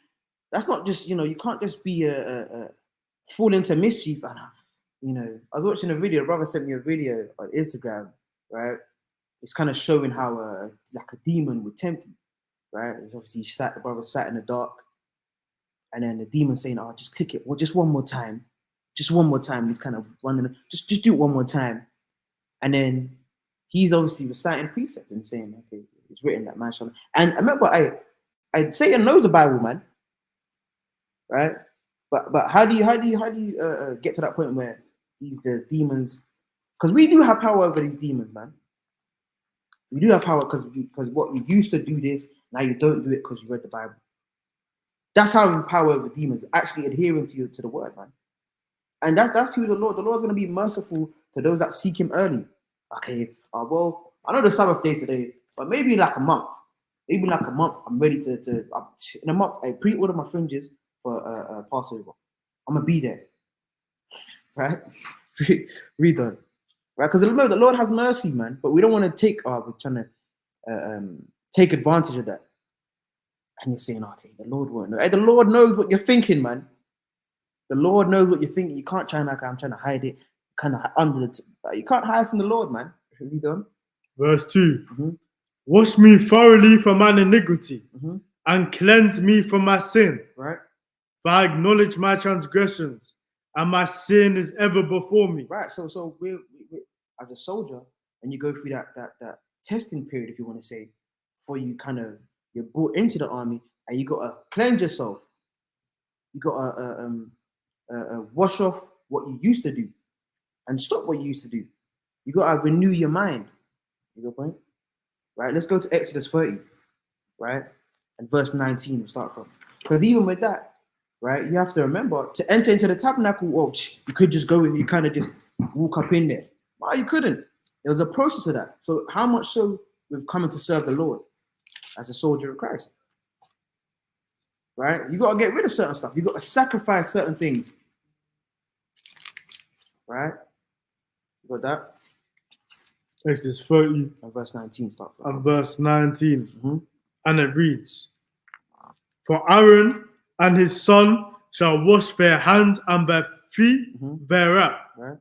that's not just, you can't just be fall into mischief. And I was watching a video. A brother sent me a video on Instagram. Right, it's kind of showing how like a demon would tempt you. Right, it's obviously the brother sat in the dark, and then the demon saying, "Oh, just click it. Well, just one more time. Just one more time." He's kind of running. Just do it one more time. And then he's obviously reciting precept and saying, "Okay, it's written that man shall." And remember, Satan knows the Bible, man. Right? But how do you get to that point where the demons? Because we do have power over these demons, man. We do have power because what you used to do this, now you don't do it because you read the Bible. That's how we power over demons, actually adhering to the word, man. And that's who the Lord's going to be merciful to those that seek him early. Okay, well, I know the Sabbath day today, but maybe in like a month. Maybe in like a month, I'm ready to in a month, I pre-order my fringes for Passover. I'm going to be there. Right? Redone. Right? Because the Lord has mercy, man. But we don't want to we're trying to take advantage of that. And you're saying, okay, the Lord won't know. Hey, the Lord knows what you're thinking, man. The Lord knows what you're thinking. You can't try like I'm trying to hide it. Kind of under you can't hide from the Lord, man. Really done. Verse 2. Mm-hmm. Wash me thoroughly from mine iniquity, mm-hmm, and cleanse me from my sin. Right. For I acknowledge my transgressions, and my sin is ever before me. Right. So we as a soldier, and you go through that testing period, if you want to say, before you're brought into the army, and you got to cleanse yourself. You got to wash off what you used to do, and stop what you used to do. You got to renew your mind. You got a point? Right. Let's go to Exodus 30, right, and verse 19. We'll start from, because even with that, right, you have to remember to enter into the tabernacle. Well, you could just go and you kind of just walk up in there. No, you couldn't. There was a process of that. So how much so we've come to serve the Lord as a soldier of Christ, right? You got to get rid of certain stuff. You got to sacrifice certain things, right? You got that? Exodus 30 and verse 19 start from. And verse 19, mm-hmm, and it reads, For Aaron and his son shall wash their hands and their feet, mm-hmm, thereat. Right.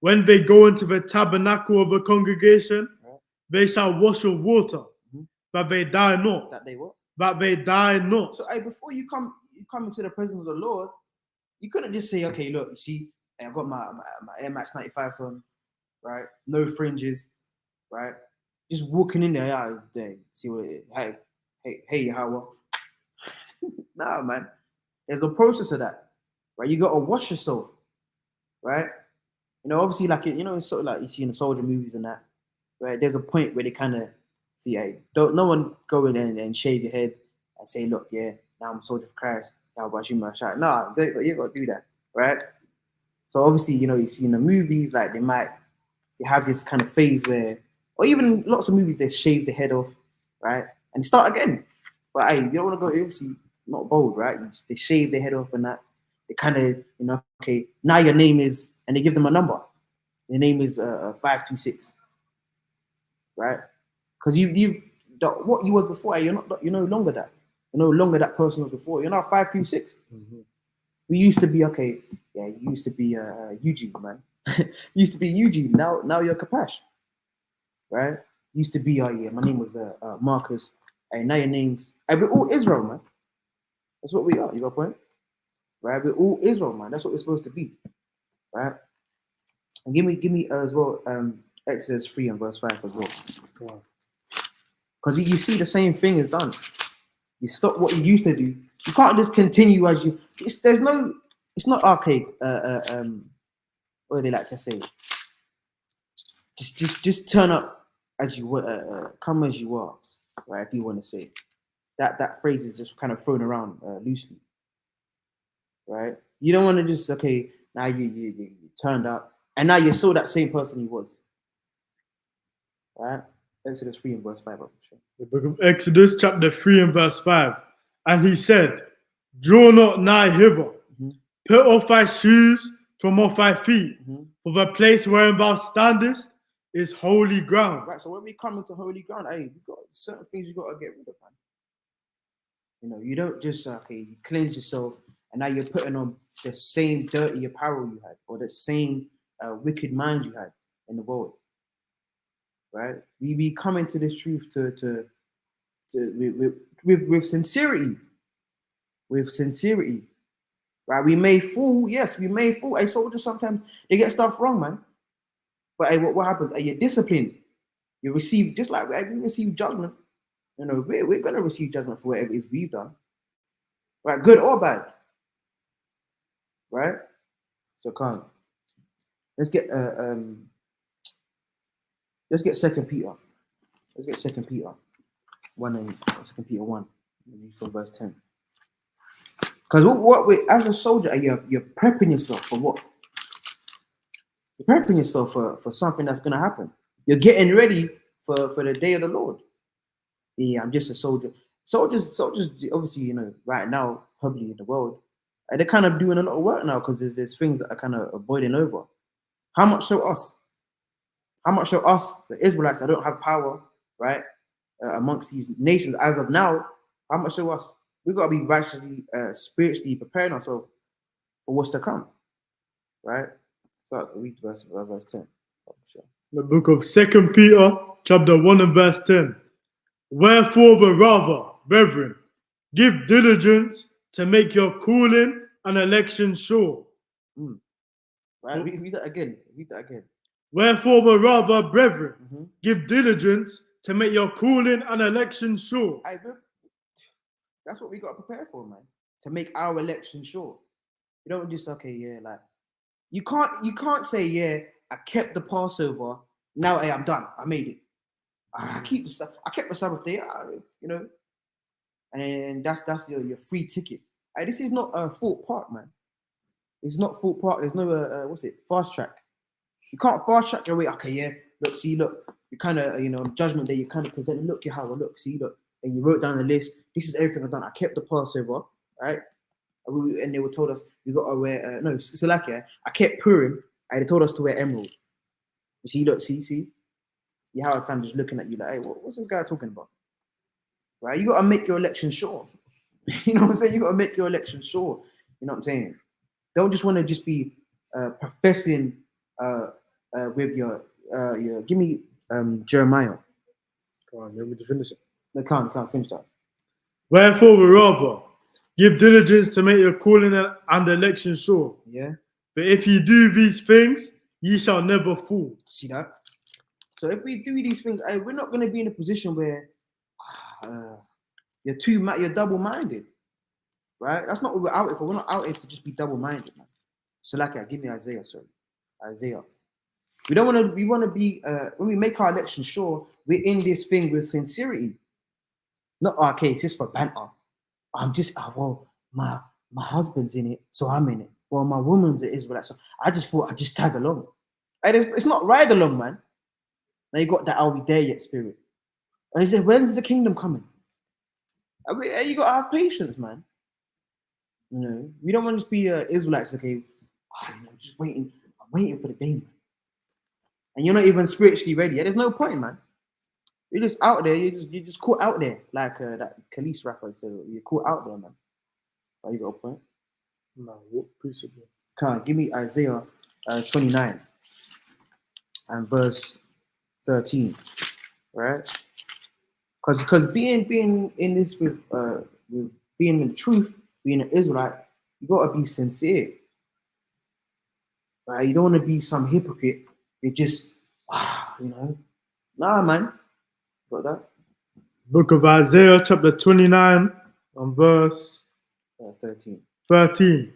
When they go into the tabernacle of the congregation, right, they shall wash with water, mm-hmm, that they die not. That they what? That they die not. So before you come into the presence of the Lord, you couldn't just say, okay, look, you see, I've got my Air Max 95s on, right? No fringes, right? Just walking in there, see what it is. Hey hey, Yahweh. Nah, man. There's a process of that, right? You gotta wash yourself, right? You know, obviously, like it's sort of like you see in the soldier movies and that, right? There's a point where they kind of see, hey, don't no one go in and shave your head and say, look, yeah, now I'm a soldier of Christ. Now watch you my shot. No, you gotta do that, right? So obviously, you see in the movies, like they have this kind of phase where, or even lots of movies, they shave the head off, right, and start again. But hey, you don't want to go obviously not bold, right? They shave their head off and that. They kind of, okay, now your name is, and they give them a number. Your name is 526, right? Because you've what you was before, you're no longer that. You're no longer that person was before. You're now 526. Mm-hmm. We used to be okay. Yeah, you used to be Eugene, man. Used to be Eugene. Now you're Cashapp, right? Used to be, oh yeah, my name was Marcus. Hey, now your name's. Hey, we're all Israel, man. That's what we are. You got a point, right? We're all Israel, man. That's what we're supposed to be, right? And give me as well Exodus 3 and verse 5 as well. Because you see the same thing is done. You stop what you used to do. You can't just continue as you. It's not arcade. What do they like to say? Just turn up as you were, come as you are, right? If you want to say that phrase is just kind of thrown around loosely, right? You don't want to just now you turned up and now you're still that same person you was, right? Exodus 3 and verse 5. Sure. The book of Exodus, chapter 3 and verse 5. And he said, draw not nigh hither, put off thy shoes from off thy feet, for the place wherein thou standest is holy ground. Right, so when we come into holy ground, hey, you got certain things you got to get rid of, man. You don't just, you cleanse yourself, and now you're putting on the same dirty apparel you had, or the same wicked mind you had in the world. Right? We be coming to this truth with sincerity. With sincerity. Right? We may fall, yes, we may fall. A soldier sometimes they get stuff wrong, man. But hey, what happens? You're disciplined. You receive, just like we receive judgment. We're gonna receive judgment for whatever it is we've done. Right? Good or bad. Right? So come. Let's get 2 Peter. Let's get 2 Peter 1 and 2 Peter 1 from verse 10. Because what we as a soldier, you're prepping yourself for what? You're prepping yourself for something that's gonna happen. You're getting ready for the day of the Lord. Yeah, I'm just a soldier. Soldiers, obviously, right now, probably in the world, they're kind of doing a lot of work now because there's things that are kind of avoiding over. How much so us? How much so us, the Israelites, that don't have power, right, amongst these nations as of now? How much so us? We got to be righteously, spiritually preparing ourselves for what's to come, right? So read verse 10. The book of 2 Peter, chapter 1 and verse 10. Wherefore the rather, brethren, give diligence to make your calling and election sure. Right, read that again. Wherefore the rather, brethren, give diligence to make your calling and election sure. That's what we got to prepare for, man. To make our election sure. You don't just you can't say, yeah, I kept the Passover. Now, hey, I'm done. I made it. I kept the Sabbath day. And that's your free ticket. Hey, this is not a Fort Park, man. It's not Fort Park. There's no fast track. You can't fast track your way. Okay, yeah. Look, you kind of Judgment Day. You kind of present. Look, look, and you wrote down the list. This is everything I've done. I kept the Passover, right? And they were told us we got to wear I kept Purim. They told us to wear emerald. You see, look, see. You how I kind of just looking at you like, hey, what's this guy talking about? Right? You got to make your election sure. You know what I'm saying? You got to make your election sure. You know what I'm saying? Don't just want to just be professing with your give me Jeremiah. Come on, let me finish it. No, can't finish that. Wherefore we rather give diligence to make your calling and election sure. Yeah. But if you do these things, ye shall never fall. See that? So if we do these things, we're not going to be in a position where You're double-minded, right? That's not what we're out here for. We're not out here to just be double-minded, man. So give me Isaiah, sorry. Isaiah. We want to be, when we make our election sure, we're in this thing with sincerity. Not, okay, it's just for banter. I'm just, well, my husband's in it, so I'm in it. Well, my woman's an Israelite, so I just thought I'd just tag along. And it's not ride along, man. Now you got that I'll be there yet spirit. And he said, when's the kingdom coming? I mean, you got to have patience, man. You know, we don't want to just be Israelites, okay? Just waiting. I'm waiting for the day, man. And you're not even spiritually ready. There's no point, man. You're just out there. You're just caught out there, like that Khalees rapper said. You're caught out there, man. Oh, you got a point? No, what precept? Come on, give me Isaiah 29 and verse 13, right? Because being in this with being in the truth, being an Israelite, you gotta be sincere, right? You don't want to be some hypocrite. You just, nah, man. Got that? Book of Isaiah, chapter 29, and verse 13.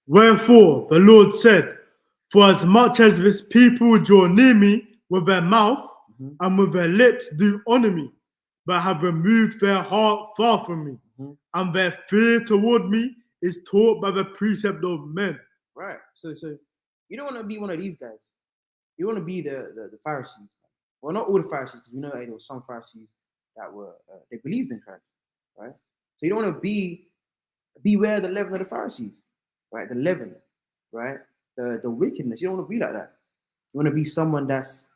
Wherefore the Lord said, for as much as this people draw near me with their mouth and with their lips do honor me, but have removed their heart far from me, and their fear toward me is taught by the precept of men. Right. So you don't want to be one of these guys. You want to be the Pharisees. Well, not all the Pharisees, because we know there were some Pharisees that were they believed in Christ, right? So you don't want to beware the leaven of the Pharisees, right? The leaven, right? The wickedness. You don't want to be like that. You want to be someone that's,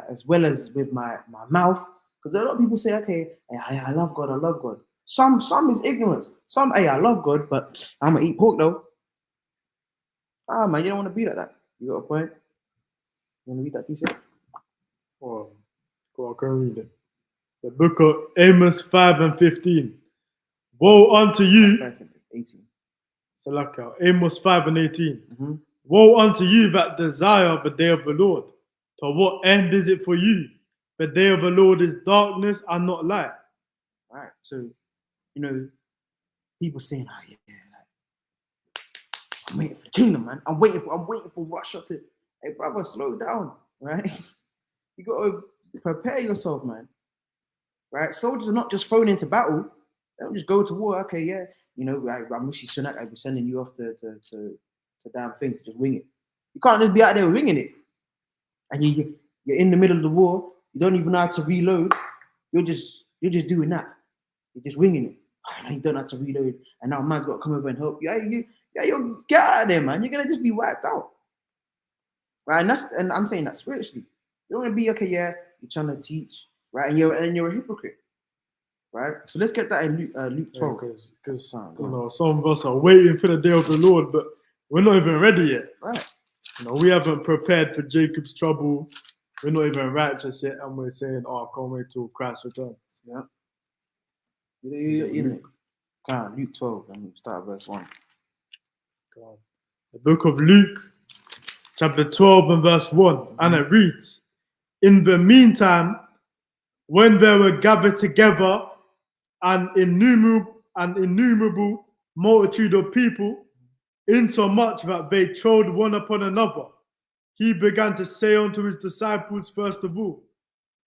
as well as with my mouth, because a lot of people say, okay, I love God, I love God. Some is ignorance. Some, I love God, but I'm gonna eat pork though. Man, you don't want to be like that. You got a point? You want to read that piece? Oh, go on, I can read it. The book of Amos 5 and 15. Woe unto you. 5 and 18. So like Amos 5 and 18. Woe unto you that desire the day of the Lord. To what end is it for you? The day of the Lord is darkness and not light. All right. So, people saying, I'm waiting for the kingdom, man. I'm waiting for Russia to. Hey, brother, slow down, right? You got to prepare yourself, man. Right? Soldiers are not just thrown into battle. They don't just go to war. Okay, yeah. Rishi Sunak, I'll be sending you off to damn thing to just wing it. You can't just be out there winging it. And you're in the middle of the war. You don't even know how to reload. You're just doing that. You're just winging it. You don't have to reload. And now man's got to come over and help you. You get out of there, man. You're gonna just be wiped out. Right? And I'm saying that spiritually. You don't want to be you're trying to teach, right? And you're a hypocrite. Right? So let's get that in Luke 12. Because some of us are waiting for the day of the Lord, but we're not even ready yet. Right. We haven't prepared for Jacob's trouble. We're not even righteous yet, and we're saying, I can't wait till Christ returns. Yeah. Luke 12, and start at verse 1. The book of Luke, chapter 12 and verse 1, and it reads, in the meantime, when they were gathered together an innumerable multitude of people, insomuch that they trod one upon another, he began to say unto his disciples first of all,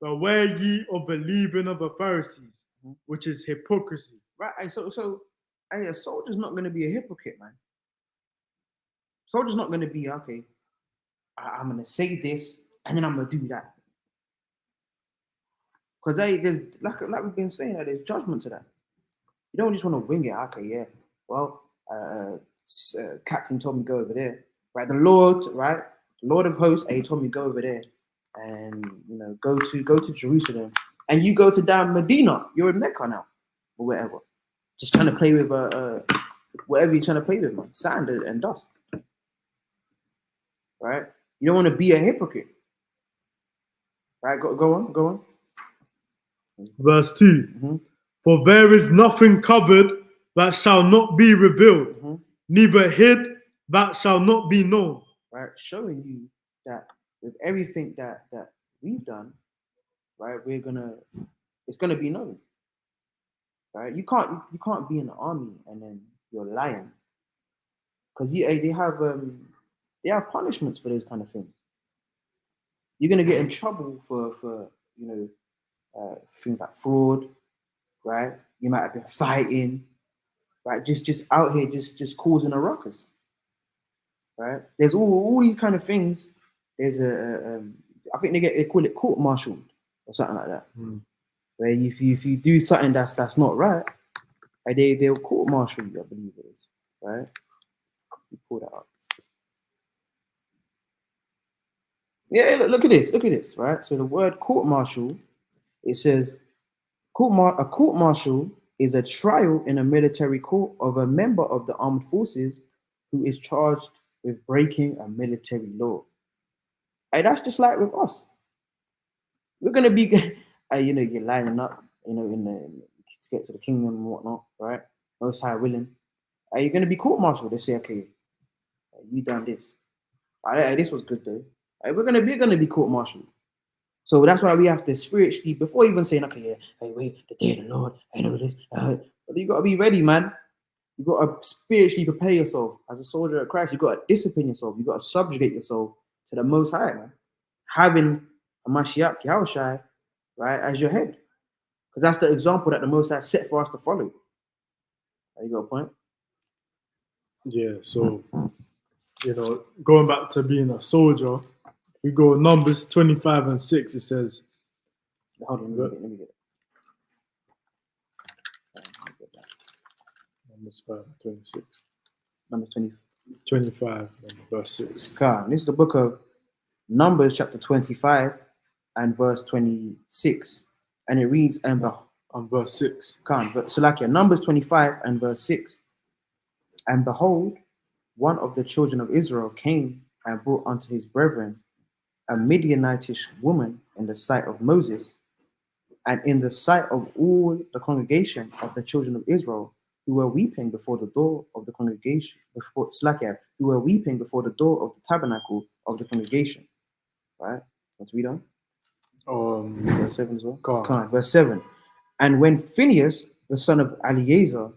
beware ye of the leaven of the Pharisees, which is hypocrisy. Right, so a soldier's not going to be a hypocrite, man. Soldier's not going to be, okay, I'm going to say this, and then I'm going to do that. Because there's, like we've been saying, there's judgment to that. You don't just want to wing it. Okay, yeah. Well, Captain told me go over there. Right, the Lord, right? The Lord of hosts, he told me go over there, and go to Jerusalem, and you go to damn Medina. You're in Mecca now, or whatever. Just trying to play with whatever you're trying to play with, man. Sand and dust. Right? You don't want to be a hypocrite. Right? Go on. Verse 2. For there is nothing covered that shall not be revealed, neither hid that shall not be known. Right? Showing you that with everything that we've done, right, it's gonna be known. right? You can't be in the army and then you're lying, because they have punishments for those kind of things. You're gonna get in trouble for things like fraud, right? You might have been fighting, right? Just out here, just causing a ruckus, right? There's all these kind of things. There's I think they call it court-martialed or something like that. Where if you do something that's not right, they'll court-martial you, I believe it is, right? You pull that up. Yeah, look at this, right? So the word court-martial, it says a court-martial is a trial in a military court of a member of the armed forces who is charged with breaking a military law. Hey, that's just like with us. We're gonna be, you're lining up, to get to the kingdom and whatnot, right? Most High willing. You're gonna be court-martialed. They say, okay, you done this. This was good though. We're gonna be court-martialed. So that's why we have to spiritually, before even saying, okay, yeah, hey, wait, the day of the Lord, I know this. But you gotta be ready, man. You gotta spiritually prepare yourself as a soldier of Christ. You gotta discipline yourself. You gotta subjugate yourself to the Most High, man. Having a Mashiach, Yahushai, right, as your head, because that's the example that the Most High set for us to follow. You got a point? Yeah. So, going back to being a soldier, we go Numbers 25:6. It says, hold on, let me get it. Numbers 5:26. Numbers 25, verse 6. This is the book of Numbers, chapter 25 and verse 26. And it reads, verse 6. Numbers 25 and verse 6. And behold, one of the children of Israel came and brought unto his brethren a Midianitish woman in the sight of Moses, and in the sight of all the congregation of the children of Israel, who were weeping before the door of the congregation, who were weeping before the door of the tabernacle of the congregation. Right? Let's read on. Verse 7 as well. Verse 7. And when Phinehas, the son of Eleazar,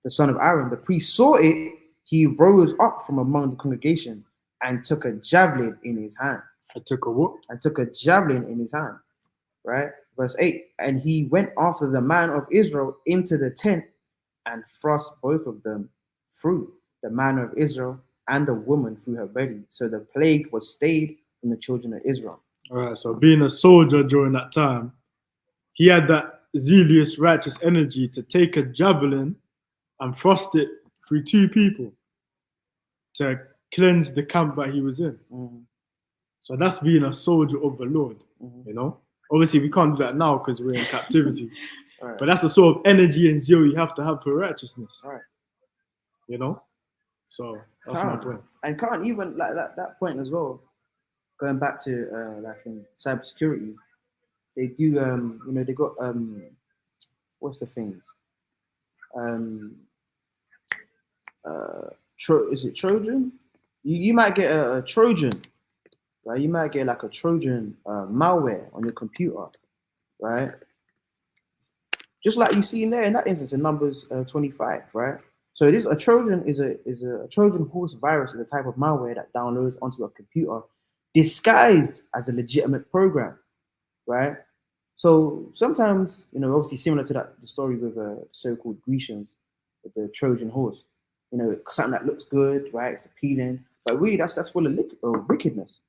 the son of Aaron, the priest, saw it, he rose up from among the congregation and took a javelin in his hand. I took a what? And took a javelin in his hand. Right? Verse 8. And he went after the man of Israel into the tent and thrust both of them through, the man of Israel and the woman through her belly. So the plague was stayed from the children of Israel. All right, so being a soldier during that time, he had that zealous, righteous energy to take a javelin and thrust it through two people to cleanse the camp that he was in. So that's being a soldier of the Lord, Obviously, we can't do that now because we're in captivity. Right. But that's the sort of energy and zeal you have to have for righteousness. Right. So that's my point. And can't even like that point as well. Going back to like in cybersecurity, they do they got what's the things? Is it Trojan? You might get a Trojan, right? You might get like a Trojan malware on your computer, right? Just like you see in there in that instance in Numbers 25, right? So this a Trojan is a Trojan horse virus, is a type of malware that downloads onto a computer disguised as a legitimate program, right? So sometimes, obviously similar to the story with the so-called Grecians, with the Trojan horse, something that looks good, right? It's appealing, but really that's full of wickedness,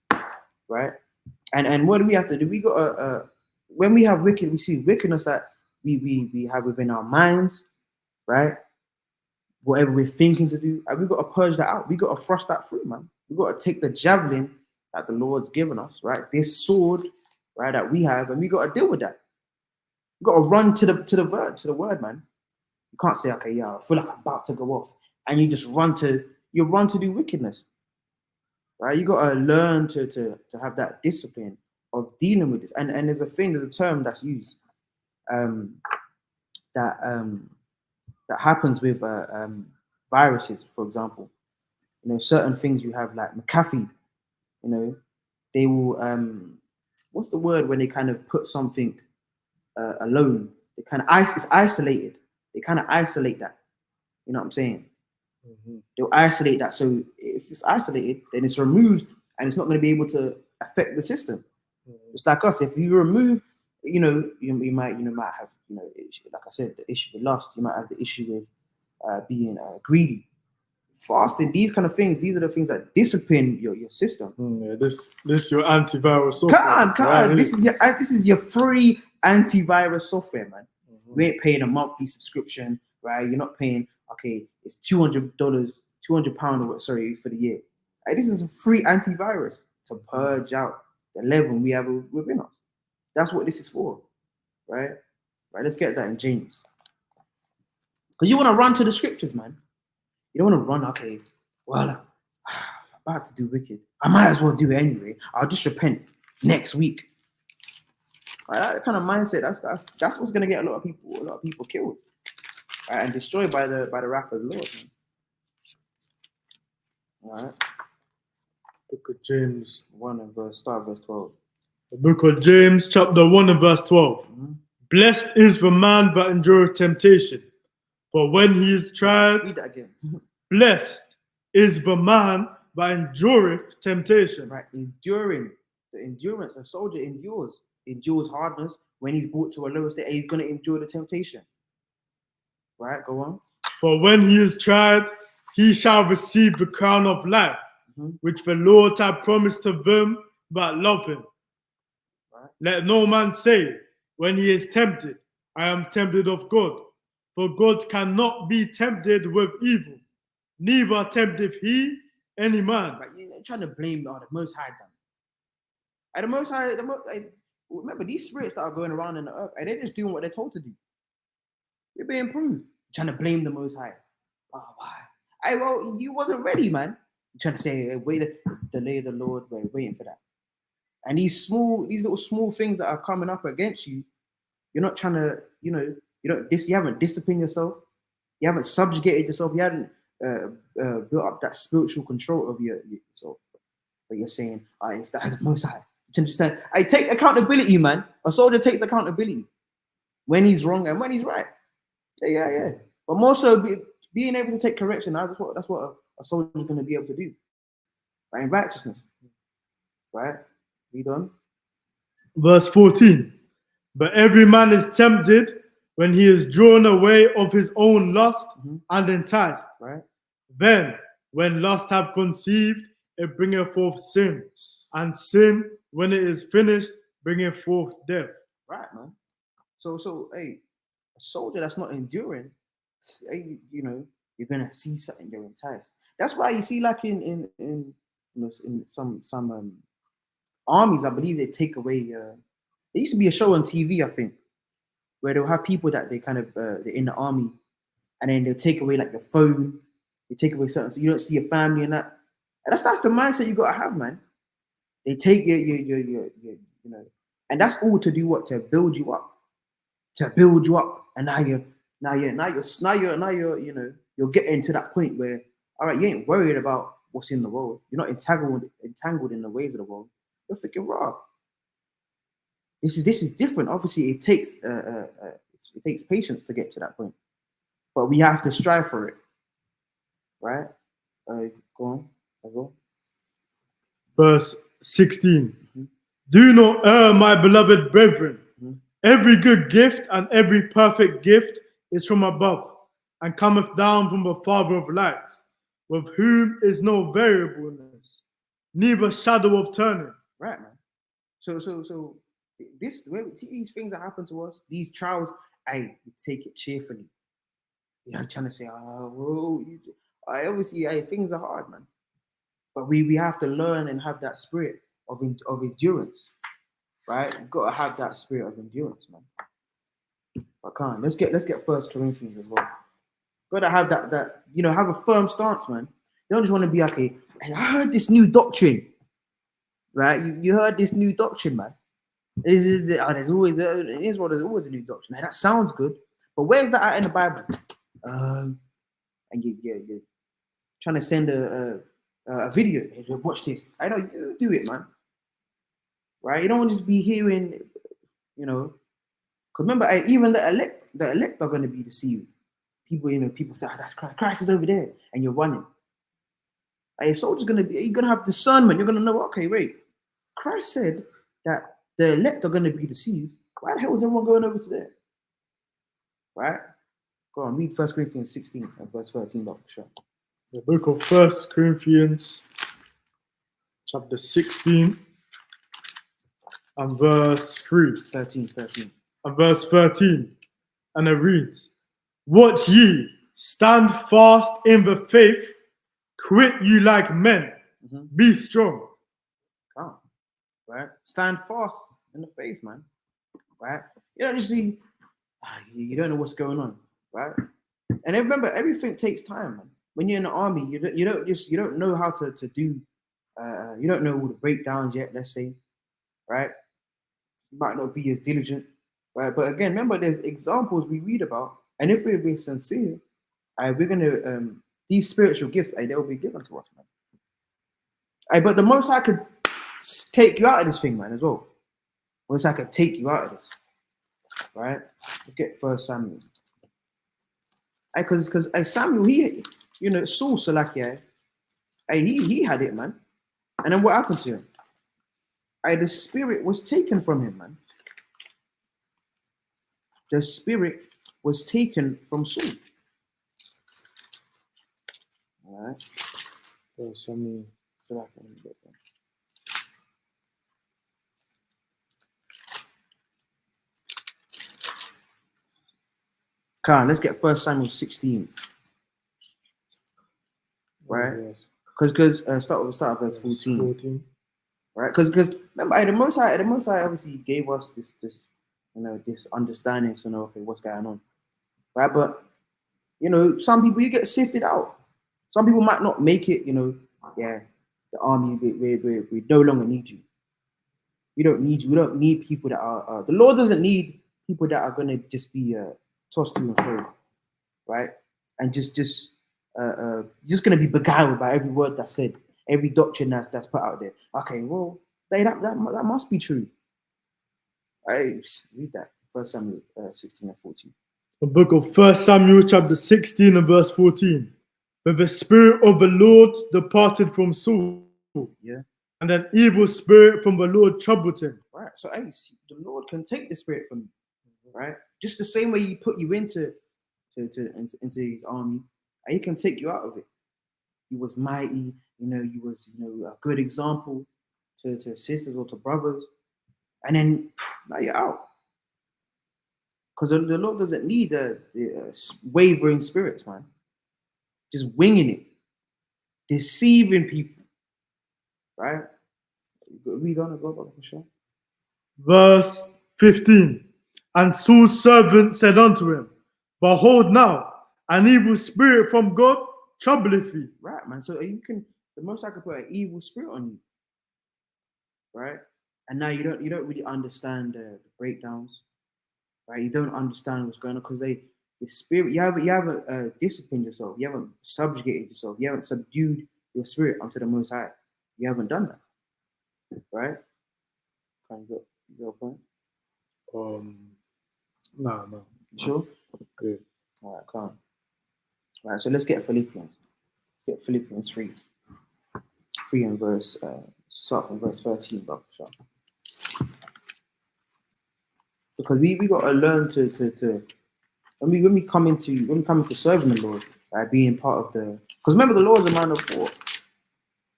right? And what do we have to do? We got when we have we see wickedness that we have within our minds, right? Whatever we're thinking to do, and we got to purge that out. We got to thrust that through, man. We got to take the javelin that the Lord's given us, right? This sword, right, that we have, and we got to deal with that. We got to run to the word, man. You can't say, okay, yeah, I feel like I'm about to go off, and you just run to do wickedness, right? You got to learn to have that discipline of dealing with this. And there's a term that's used that happens with viruses, for example. Certain things you have like McAfee, they will what's the word when they kind of put something alone? they kind of it's isolated. They kind of isolate that. You know what I'm saying? They'll isolate that. So if it's isolated, then it's removed, and it's not going to be able to affect the system. It's like us. If you remove, you might have, like I said, the issue with lust. You might have the issue with being greedy, fasting. These kind of things. These are the things that discipline your system. This is your antivirus software. Come on. This is your free antivirus software, man. We ain't paying a monthly subscription, right? You're not paying. Okay, it's $200, £200 for the year. Hey, this is a free antivirus to purge out the leaven we have within us. That's what this is for, right? Right. Let's get that in James. Because you want to run to the scriptures, man. You don't want to run. Okay, well, I'm about to do wicked. I might as well do it anyway. I'll just repent next week. Right, that kind of mindset. That's what's gonna get a lot of people killed, right, and destroyed by the wrath of the Lord. Man. All right. Book of James 1 and verse 12. The book of James, chapter 1 and verse 12. Blessed is the man that endureth temptation, for when he is tried. Read that again. Blessed is the man that endureth temptation. Right, enduring. The endurance. A soldier endures hardness. When he's brought to a lower state, he's going to endure the temptation. Right, go on. For when he is tried, he shall receive the crown of life, which the Lord hath promised to them that love him. Right. Let no man say, when he is tempted, I am tempted of God. For God cannot be tempted with evil, neither tempteth he any man. Right, you're trying to blame the Most High. And the Most High, remember, these spirits that are going around in the earth, and they're just doing what they're told to do. They're being proved. You're trying to blame the Most High. Oh, why? Well, you wasn't ready, man. You're trying to say, wait, delay the Lord, we're waiting for that. And these little small things that are coming up against you, you're not trying to, you haven't disciplined yourself. You haven't subjugated yourself. You haven't built up that spiritual control of yourself. But you're saying, it's the Most High. You understand? I take accountability, man. A soldier takes accountability when he's wrong and when he's right. Yeah. But more so, being able to take correction. That's what a soldier is going to be able to do. Right? In righteousness. Right? Read on. Verse 14. But every man is tempted when he is drawn away of his own lust and enticed. Right. Then, when lust have conceived, it bringeth forth sin. And sin, when it is finished, bringeth forth death. Right, man. So, hey, a soldier that's not enduring, you're gonna see something, you're enticed. That's why you see, like in some armies, I believe they take away. There used to be a show on TV, I think, where they'll have people that they kind of they're in the army, and then they'll take away like your phone, they take away something, so you don't see your family and that. And that's the mindset you gotta have, man. They take your and that's all to do what? To build you up. And now you're getting to that point where, all right, you ain't worried about what's in the world. You're not entangled in the ways of the world. You're freaking raw. This is different. Obviously, it takes patience to get to that point, but we have to strive for it, right? Go on. Verse 16. Do not err, my beloved brethren. Every good gift and every perfect gift is from above, and cometh down from the Father of lights, with whom is no variableness, neither shadow of turning. Right, man. So these things that happen to us, these trials, we take it cheerfully. Trying to say, obviously, things are hard, man. But we have to learn and have that spirit of endurance, right? You've got to have that spirit of endurance, man. But let's get 1 Corinthians as well. Got to have that have a firm stance, man. You don't just want to be okay. I heard this new doctrine, right? You heard this new doctrine, man. There's always a new doctrine. Now, that sounds good, but where's that at in the Bible? And you're trying to send a video. Hey, watch this. I know you do it, man. Right? You don't just be hearing, remember, even the elect are going to be deceived. People say, that's Christ. Christ is over there, and you're running. A soldier's you're gonna have discernment. You're gonna know, okay, wait. Christ said that the elect are gonna be deceived. Why the hell is everyone going over to there? Right? Go on, read 1 Corinthians 16 and verse 13, Dr. Sure. The book of 1 Corinthians, chapter 16, and verse 3. 13. And verse 13. And it reads, "Watch ye, stand fast in the faith, quit you like men, be strong." Come, right? Stand fast in the faith, man. Right? You don't just see, you don't know what's going on, right? And remember, everything takes time, man. When you're in the army, you don't know how to do. You don't know all the breakdowns yet. Let's say, right? You might not be as diligent, right? But again, remember, there's examples we read about, and if we're being sincere, we're gonna these spiritual gifts, they will be given to us, man. But the Most High could take you out of this thing, man, as well. Most High could take you out of this, right? Let's get 1 Samuel. Because Samuel, Saul, Salakia, he had it, man. And then what happened to him? The spirit was taken from him, man. The spirit was taken from Saul. All right. So Samuel, Salakia. Come on, let's get 1 Samuel 16. Right? Because start with verse 14. Right? Because remember, the Most High obviously gave us this this understanding to know, okay, what's going on. Right? But some people, you get sifted out. Some people might not make it, the army, we no longer need you. We don't need you. We don't need people that are the Lord doesn't need people that are gonna just be tossed to and fro, right? And just gonna be beguiled by every word that's said, every doctrine that's put out there. Okay, well, that must be true. Right? Read that. 1 Samuel 16 and 14. The book of 1 Samuel chapter 16 and verse 14. "But the spirit of the Lord departed from Saul. Yeah. And an evil spirit from the Lord troubled him." Right. So the Lord can take the spirit from you. Right? Just the same way He put you into His army, and He can take you out of it. He was mighty, He was, a good example to sisters or to brothers, and then now you're out. Because the Lord doesn't need the wavering spirits, man. Just winging it, deceiving people, right? Read on, go, sure. Verse 15. "And Saul's servant said unto him, Behold now, an evil spirit from God troubleth thee." Right, man. So the Most High could put an evil spirit on you, right? And now you don't really understand the breakdowns, right? You don't understand what's going on because the spirit, you haven't disciplined yourself, you haven't subjugated yourself, you haven't subdued your spirit unto the Most High. You haven't done that, right? Can you get a point? No. You sure? Good. All right, come on. All right, so let's get Philippians. Let's get Philippians 3. 3 and verse, start from verse 13, bro. Sure. Because we got to learn to when we come into serving the Lord, right, being part of because remember, the Lord is a man of war.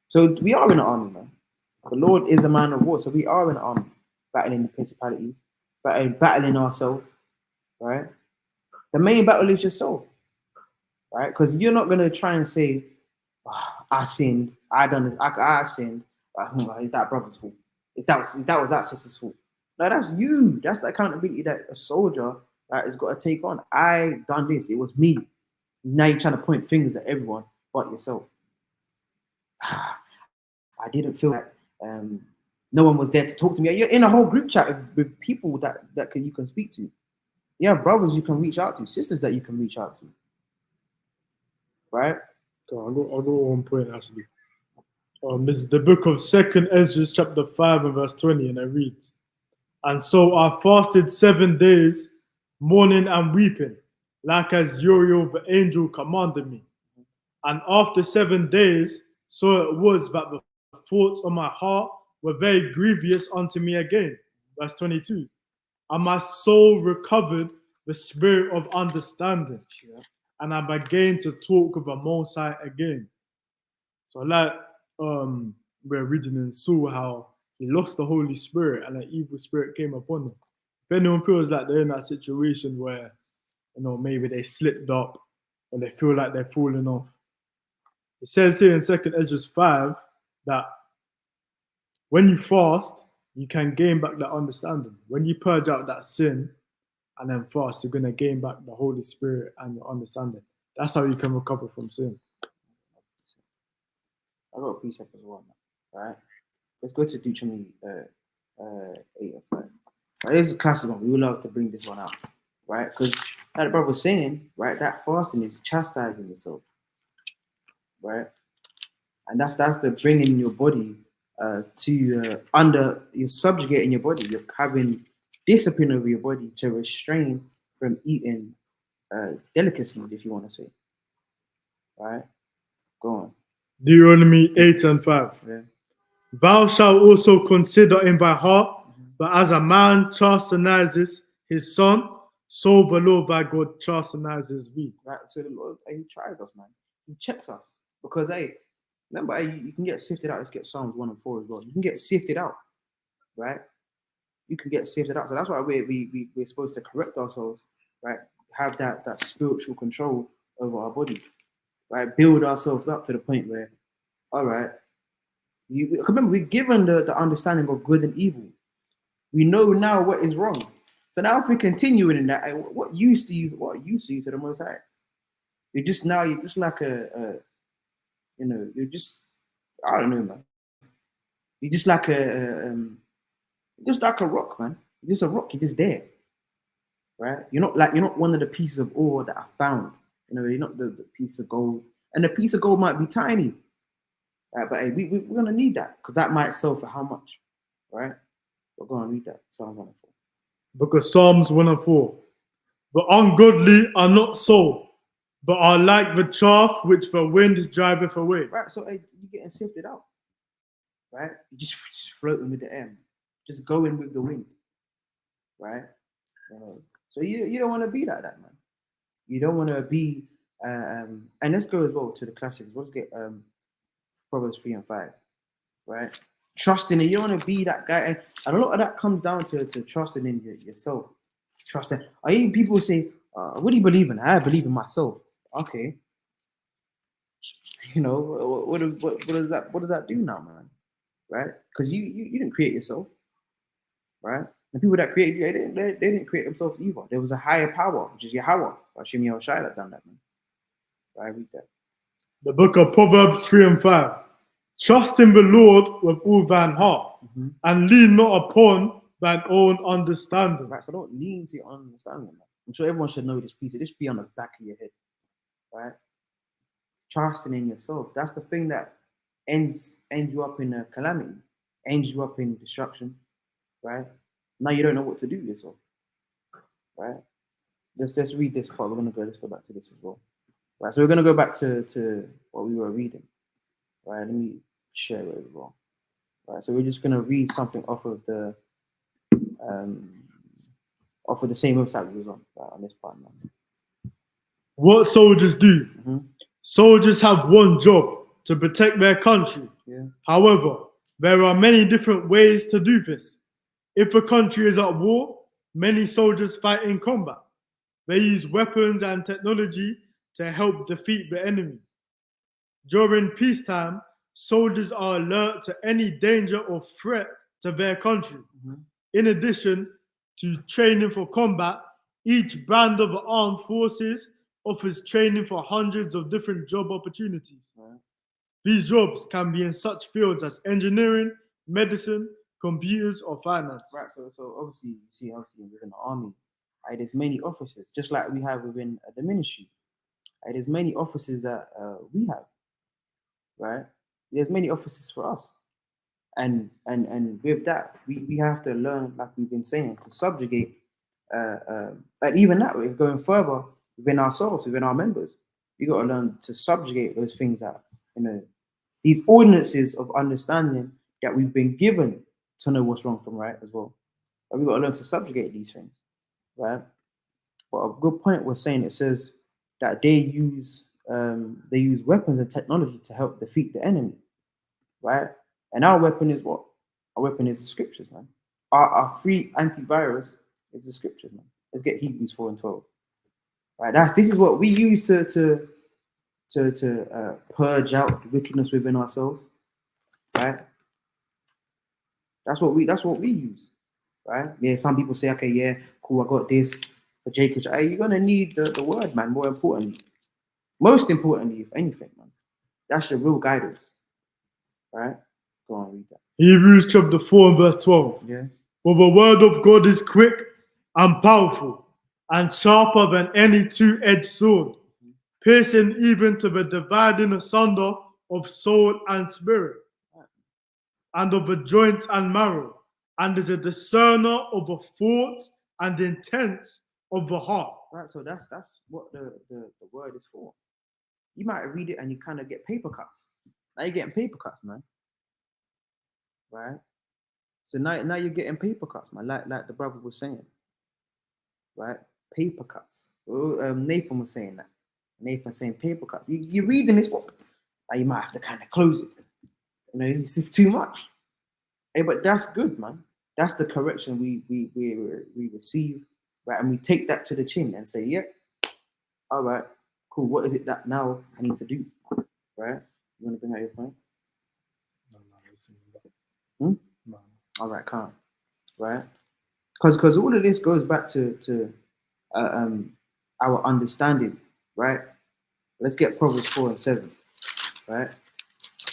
So we are in the army, man. The Lord is a man of war, so we are in the army, battling the principality, battling ourselves, right? The main battle is yourself, right? Because you're not gonna try and say, I sinned, I done this, I sinned. Is that brother's fault? Is that was that sister's fault? No, that's you. That's the accountability that a soldier has got to take on. I done this. It was me. Now you're trying to point fingers at everyone but yourself. I didn't feel like no one was there to talk to me. You're in a whole group chat with people that you can speak to. You have brothers you can reach out to, sisters that you can reach out to. Right? So I'll go 1 point actually. This is the book of 2 Ezra chapter 5 and verse 20, and I read, "And so I fasted 7 days mourning and weeping, like as Uriel the angel commanded me. And after 7 days, so it was that the thoughts of my heart were very grievous unto me again. Verse 22. And my soul recovered the spirit of understanding, and I began to talk with the Most High again. So like we're reading in Saul how he lost the Holy Spirit and an evil spirit came upon him. If anyone feels like they're in that situation where, maybe they slipped up or they feel like they're falling off, it says here in 2nd Ezra 5 that when you fast, you can gain back that understanding. When you purge out that sin and then fast, you're going to gain back the Holy Spirit and your understanding. That's how you can recover from sin. I got a precept as well, man. Right? Let's go to Deuteronomy 8 and 5. Right, this is a classic one. We would love to bring this one out, right? Because like the brother was saying, right, that fasting is chastising yourself, right? And that's the bringing your body to you're subjugating your body. You're having discipline over your body to restrain from eating delicacies, if you want to say. Right? Go on. Deuteronomy 8 and 5. Yeah. Thou shalt also consider in thy heart, but as a man chastises his son, so the Lord thy God chastises thee. Right. So the Lord, he tries us, man. He checks us. Because, remember, you can get sifted out. Let's get Psalms 1 and 4 as well. You can get sifted out, right? You can get sifted out. So that's why we're supposed to correct ourselves, right? Have that spiritual control over our body, right? Build ourselves up to the point where, all right, remember, we're given the understanding of good and evil. We know now what is wrong. So now if we continue in that, what use to you to the Most High? You're just like you're just, I don't know, man. You're just like a rock, man. You're just a rock. You're just there, right? You're not one of the pieces of ore that I found. You're not the piece of gold, and the piece of gold might be tiny, right? But hey, we're gonna need that because that might sell for how much, right? We're gonna read that. Psalms 1 and 4. Book of Psalms 1 and 4. The ungodly are not so, but are like the chaff which the wind driveth away. Right, so you're getting sifted out, right? You're just floating with the air, just going with the wind, right? So you don't want to be like that, man. You don't want to be, and let's go as well to the classics. Let's get Proverbs 3 and 5, right? Trusting it. You don't want to be that guy, and a lot of that comes down to trusting in yourself. Trusting. I hear people say, "What do you believe in?" I believe in myself. Okay. What does that do now, man? Right? Because you didn't create yourself, right? The people that created you, they didn't create themselves either. There was a higher power, which is Yahweh. Hashem Yahushai that done that, man. Right? Read that. The book of Proverbs 3 and 5. Trust in the Lord with all thine heart, and lean not upon thine own understanding. Right, so don't lean to your understanding, man. I'm sure everyone should know this piece. This should be on the back of your head, right? Trusting in yourself. That's the thing that ends you up in a calamity, ends you up in destruction, right? Now you don't know what to do with yourself, right? Let's read this part. Let's go back to this as well. Right, so we're gonna go back to what we were reading. Right, let me share it as well. Right, so we're just gonna read something off of the same website we was on this part now. What soldiers do? Soldiers have one job: to protect their country. Yeah. However, there are many different ways to do this. If a country is at war, many soldiers fight in combat. They use weapons and technology to help defeat the enemy. During peacetime, soldiers are alert to any danger or threat to their country. In addition to training for combat, each brand of the armed forces offers training for hundreds of different job opportunities. These jobs can be in such fields as engineering, medicine, computers, or finance. Right, so obviously, you see, within the army, there's many officers, just like we have within the ministry. There's many officers that we have, right? There's many officers for us. And with that, we have to learn, like we've been saying, to subjugate and even that way, going further within ourselves, within our members, we got to learn to subjugate those things that, these ordinances of understanding that we've been given to know what's wrong from right as well. But we've got to learn to subjugate these things, right? But a good point was saying, it says that they use weapons and technology to help defeat the enemy, right? And our weapon is what? Our weapon is the scriptures, man. Our free antivirus is the scriptures, man. Let's get Hebrews 4 and 12. Right? This is what we use to purge out the wickedness within ourselves. Right? That's what we use. Right? Yeah, some people say, okay, yeah, cool, I got this for Jacob. Hey, you're gonna need the word, man, most importantly, if anything, man. That's your real guidance. Right? Go on, read that. Hebrews chapter 4 and verse 12. Yeah. For the word of God is quick and powerful and sharper than any two-edged sword, piercing even to the dividing asunder of soul and spirit, and of the joints and marrow, and is a discerner of the thoughts and intents of the heart. Right, so that's what the word is for. You might read it and you kind of get paper cuts. Now you're getting paper cuts, man. Right? So now you're getting paper cuts, man, like the brother was saying. Right? Paper cuts. Nathan was saying that. Nathan saying paper cuts. You're reading this one. Now you might have to kind of close it. This is too much. Hey, but that's good, man. That's the correction we receive, right? And we take that to the chin and say, yeah, all right, cool. What is it that now I need to do? Right? You want to bring out your point? No. All right, calm. Right? Because all of this goes back to our understanding, right? Let's get Proverbs 4 and 7, right?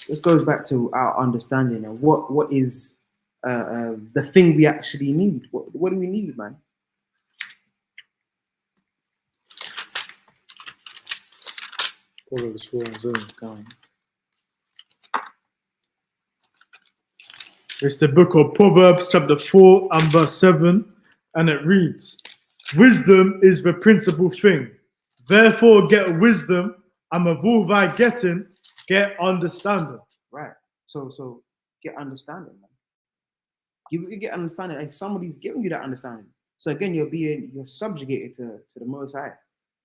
This goes back to our understanding and what is the thing we actually need. What do we need, man? Proverbs 4 and 7. Going. It's the book of Proverbs chapter 4 and verse 7, and it reads, wisdom is the principal thing. Therefore get wisdom, and with all thy getting, get understanding. Right. So get understanding, man. You get understanding. Like somebody's giving you that understanding. So again, you're subjugated to the Most High.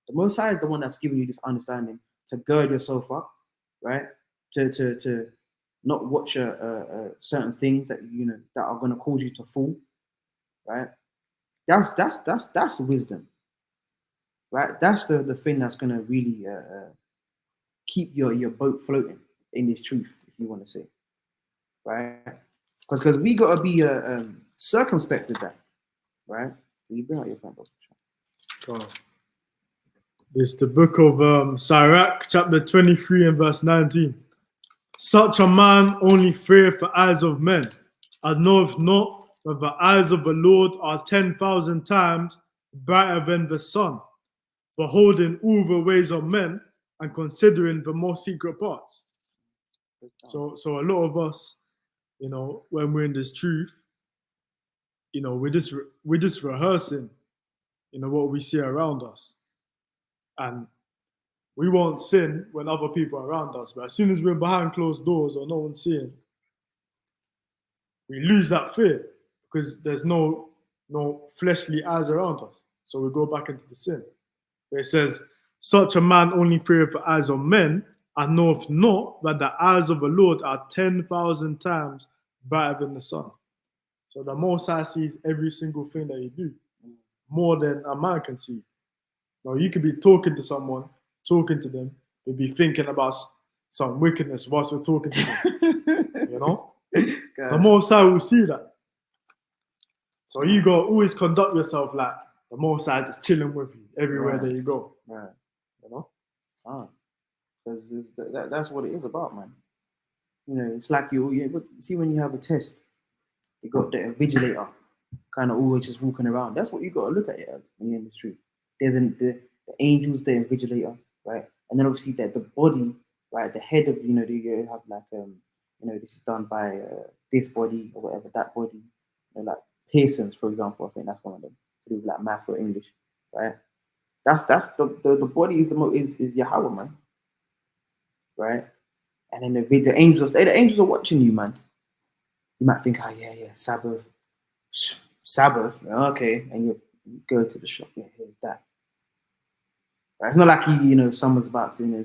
The Most High is the one that's giving you this understanding to gird yourself up, right? To not watch certain things that that are going to cause you to fall, right? That's wisdom, right? That's the thing that's going to really keep your boat floating in this truth, if you want to say, right? Because we got to be circumspect with that, right? Can you bring out your point, Brother? It's the book of Sirach, chapter 23 and verse 19. Such a man only feareth the eyes of men, and knoweth not that the eyes of the Lord are 10,000 times brighter than the sun, beholding all the ways of men and considering the most secret parts. So a lot of us, when we're in this truth, we're just rehearsing, what we see around us. And we won't sin when other people are around us, but as soon as we're behind closed doors or no one's seeing, we lose that fear because there's no fleshly eyes around us. So we go back into the sin. Where it says, such a man only feareth the eyes of men, and knoweth not that the eyes of the Lord are 10,000 times brighter than the sun. So the Most High sees every single thing that you do, more than a man can see. Now you could be talking to someone, talking to them, you'd be thinking about some wickedness whilst you're talking to them. The Most High will see that. So you got to always conduct yourself like the Most High just chilling with you everywhere that you go. Right. Because that's what it is about, man. It's like you see when you have a test, you got the invigilator kind of always just walking around. That's what you got to look at it as when you're in the street. There's the angels, the invigilator, right? And then obviously that the body, right? The head of, you have like, this is done by this body or whatever, that body, like Pearson's, for example. I think that's one of them. do with like maths or English, right? That's the body is Yahweh, man, right? And then the angels are watching you, man. You might think, oh yeah, Sabbath, okay, and you go to the shop, yeah, here's that. Right? It's not like someone's about to, you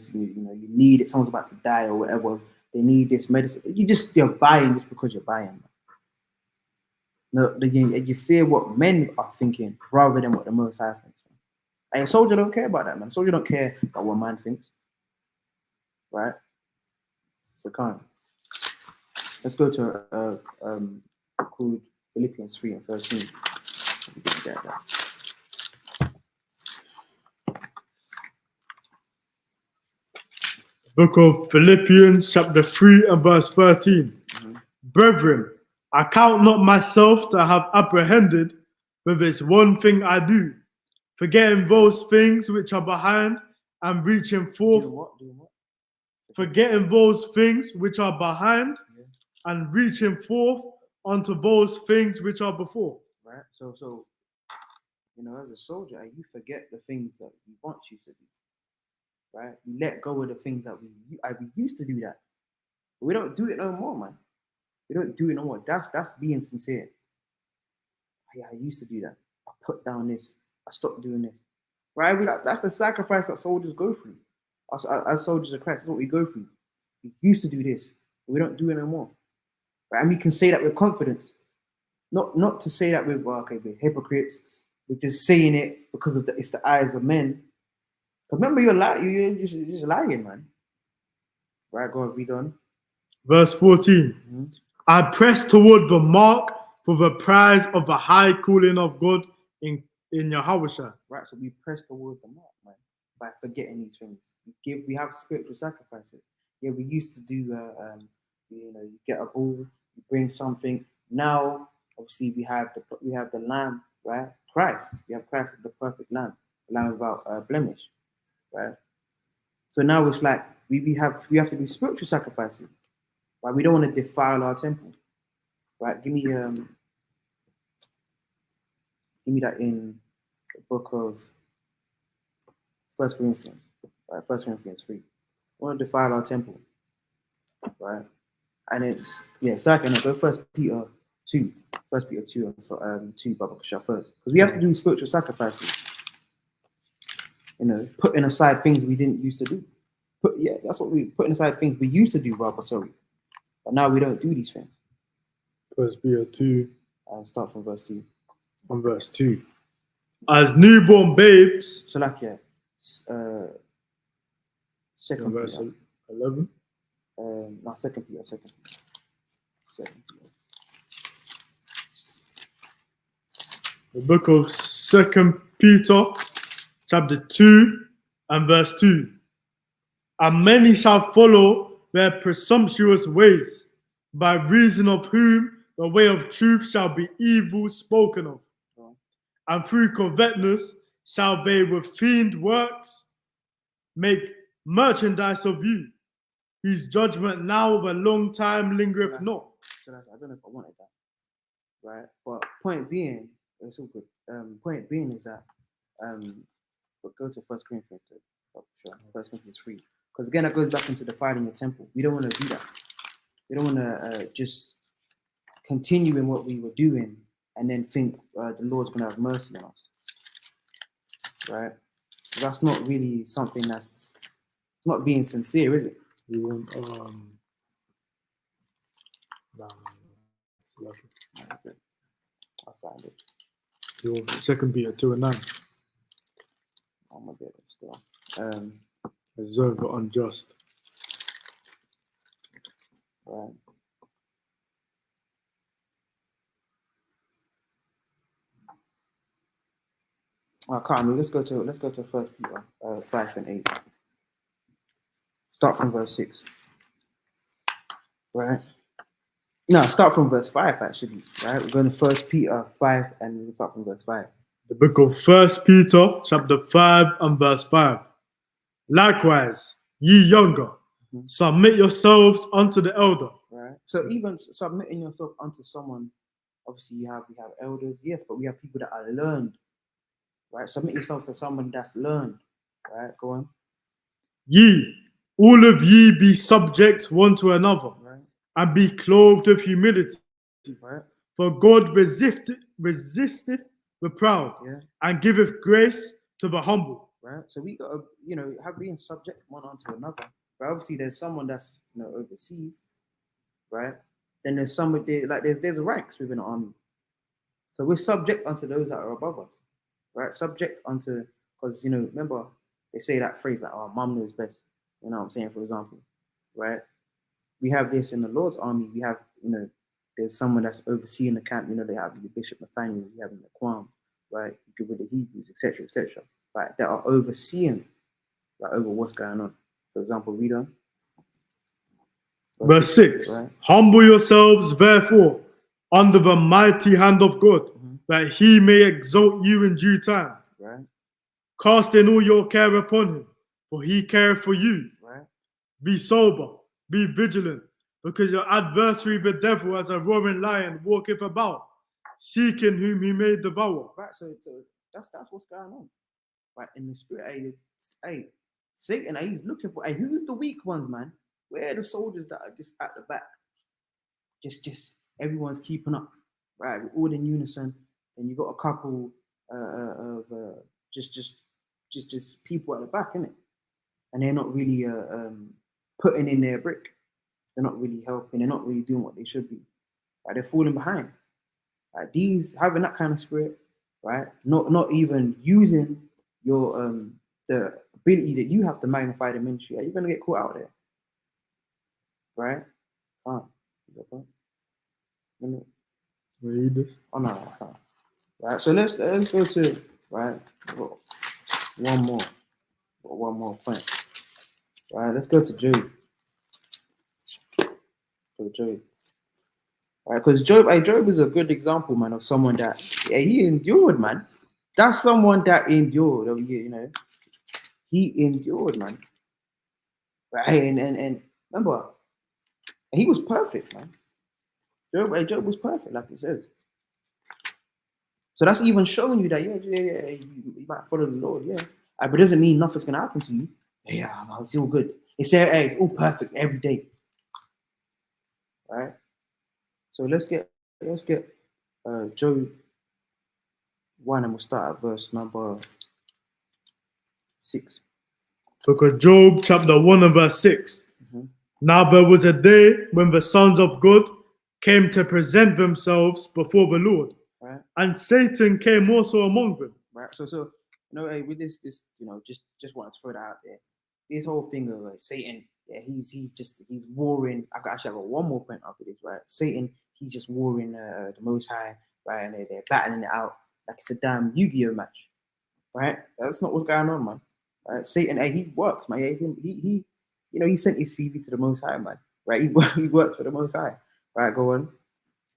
need it, someone's about to die or whatever. They need this medicine. You're buying just because you're buying. Man. No, you fear what men are thinking rather than what the Most High thinks. Man. And a soldier don't care about that, man. A soldier don't care about what man thinks, right? So come. Let's go to called Philippians 3 and 13. Book of Philippians, chapter 3 and verse 13. Mm-hmm. Brethren, I count not myself to have apprehended, but this one thing I do, forgetting those things which are behind and reaching forth. Doing what? Forgetting those things which are behind and reaching forth unto those things which are before. Right. So as a soldier, you forget the things that we want you to do. Right? You let go of the things that we used to do that. But we don't do it no more, man. We don't do it no more. That's being sincere. Yeah, I used to do that. I put down this. I stopped doing this. Right? That's the sacrifice that soldiers go through. As soldiers of Christ, that's what we go through. We used to do this, but we don't do it no more. Right? And we can say that with confidence. Not to say that we're hypocrites. We're just saying it because it's the eyes of men. Remember, you're just lying, man. Right, go on, read on. Verse 14. Mm-hmm. I press toward the mark for the prize of the high calling of God in Yahushua. Right, so we press toward the mark, man, by forgetting these things. We have spiritual sacrifices. Yeah, we used to do, you get a bull, you bring something. Now, obviously, we have the lamb, right? Christ. We have Christ, the perfect lamb, the lamb without blemish. Right. So now it's like we have to do spiritual sacrifices. Right. We don't want to defile our temple. Right. Give me that in the book of 1 Corinthians. Right. 1 Corinthians 3. We want to defile our temple. Right. And it's so I can go 1 Peter 2. 1 Peter 2 and 2 Baba Cashapp first. Because we have to do spiritual sacrifices. Putting aside things we didn't used to do. That's what putting aside things we used to do, rather, sorry. But now we don't do these things. 1 Peter 2. And start from verse 2. From verse 2. As newborn babes. So like, second verse Peter. 11. No, second Peter. The book of 2 Peter. Chapter 2 and verse 2. And many shall follow their presumptuous ways, by reason of whom the way of truth shall be evil spoken of. And through covetousness shall they with feigned works make merchandise of you, whose judgment now of a long time lingereth not. So I don't know if I wanted that. Right? But point being, it's all good. Point being is that but go to 1 Corinthians 3. Oh, sure. 1 Corinthians 3. Because again, that goes back into defiling the temple. We don't want to do that. We don't want to just continue in what we were doing and then think the Lord's going to have mercy on us. Right? So that's not really something it's not being sincere, is it? You want, I'll find it. You want 2 Peter 2 and 9. Oh my God, still. Deserve the unjust. Right. Oh, can't we? Let's go to 1 Peter 5 and 8. Start from verse 6. Right. No, start from verse 5 actually. Right. We're going to 1 Peter 5 and we'll start from verse 5. The book of 1 Peter, chapter 5 and verse 5. Likewise, ye younger, submit yourselves unto the elder. Right. So even submitting yourself unto someone, obviously we have elders, yes, but we have people that are learned Right? Submit yourself to someone that's learned. Right? Go on. Ye, all of ye be subject one to another, Right? and be clothed with humility. Right? For God resisteth the proud, Yeah. and giveth grace to the humble. Right? So we gotta, have being subject one onto another. But obviously there's someone that's overseas, right? Then there's somebody like there's ranks within the army. So we're subject unto those that are above us. Right? Subject unto, because remember they say that phrase like, "Oh, mom knows best." You know what I'm saying, for example, right? We have this in the Lord's army. We have, there's someone that's overseeing the camp. They have the Bishop Nathaniel, you have the Quam, right? You give with the Hebrews, etc., etc., right? That are overseeing, like, over what's going on. For example, read on. Verse 6. Right? Humble yourselves, therefore, under the mighty hand of God, that he may exalt you in due time. Right? Casting all your care upon him, for he careth for you. Right? Be sober, be vigilant, because your adversary, the devil, as a roaring lion, walketh about, seeking whom he may devour. Right. So that's what's going on. Right? In the spirit, hey, Satan, he's looking for. Hey, who's the weak ones, man? Where are the soldiers that are just at the back? Just everyone's keeping up, right? We're all in unison, and you got a couple of just people at the back, innit? And they're not really putting in their brick. They're not really helping. They're not really doing what they should be. Right? They're falling behind. Right? These having that kind of spirit, right? Not even using your the ability that you have to magnify the ministry. You're gonna get caught out there, right? Read this. Oh no, I can't. Right. So let's go to one more point. Right. Let's go to Job. Right, because Job is a good example, man, of someone that he endured, man. That's someone that endured over here, He endured, man. Right, and remember, he was perfect, man. Job was perfect, like it says. So that's even showing you that, you might follow the Lord, yeah. But it doesn't mean nothing's gonna happen to you. Yeah, it's all good. It's all perfect every day. Right? So let's get Job 1, and we'll start at verse number 6. Book of Job, chapter 1 and verse 6. Now there was a day when the sons of God came to present themselves before the Lord, right? And Satan came also among them. Right. So with this, just wanted to throw that out there. This whole thing of Satan, yeah, he's warring. Actually, I've got one more point after this, right? Satan, he's just warring the Most High, right? And they're battling it out like it's a damn Yu-Gi-Oh match, right? That's not what's going on, man. Right? Satan, he works, man. He sent his CV to the Most High, man. Right? He works for the Most High. Right? Go on.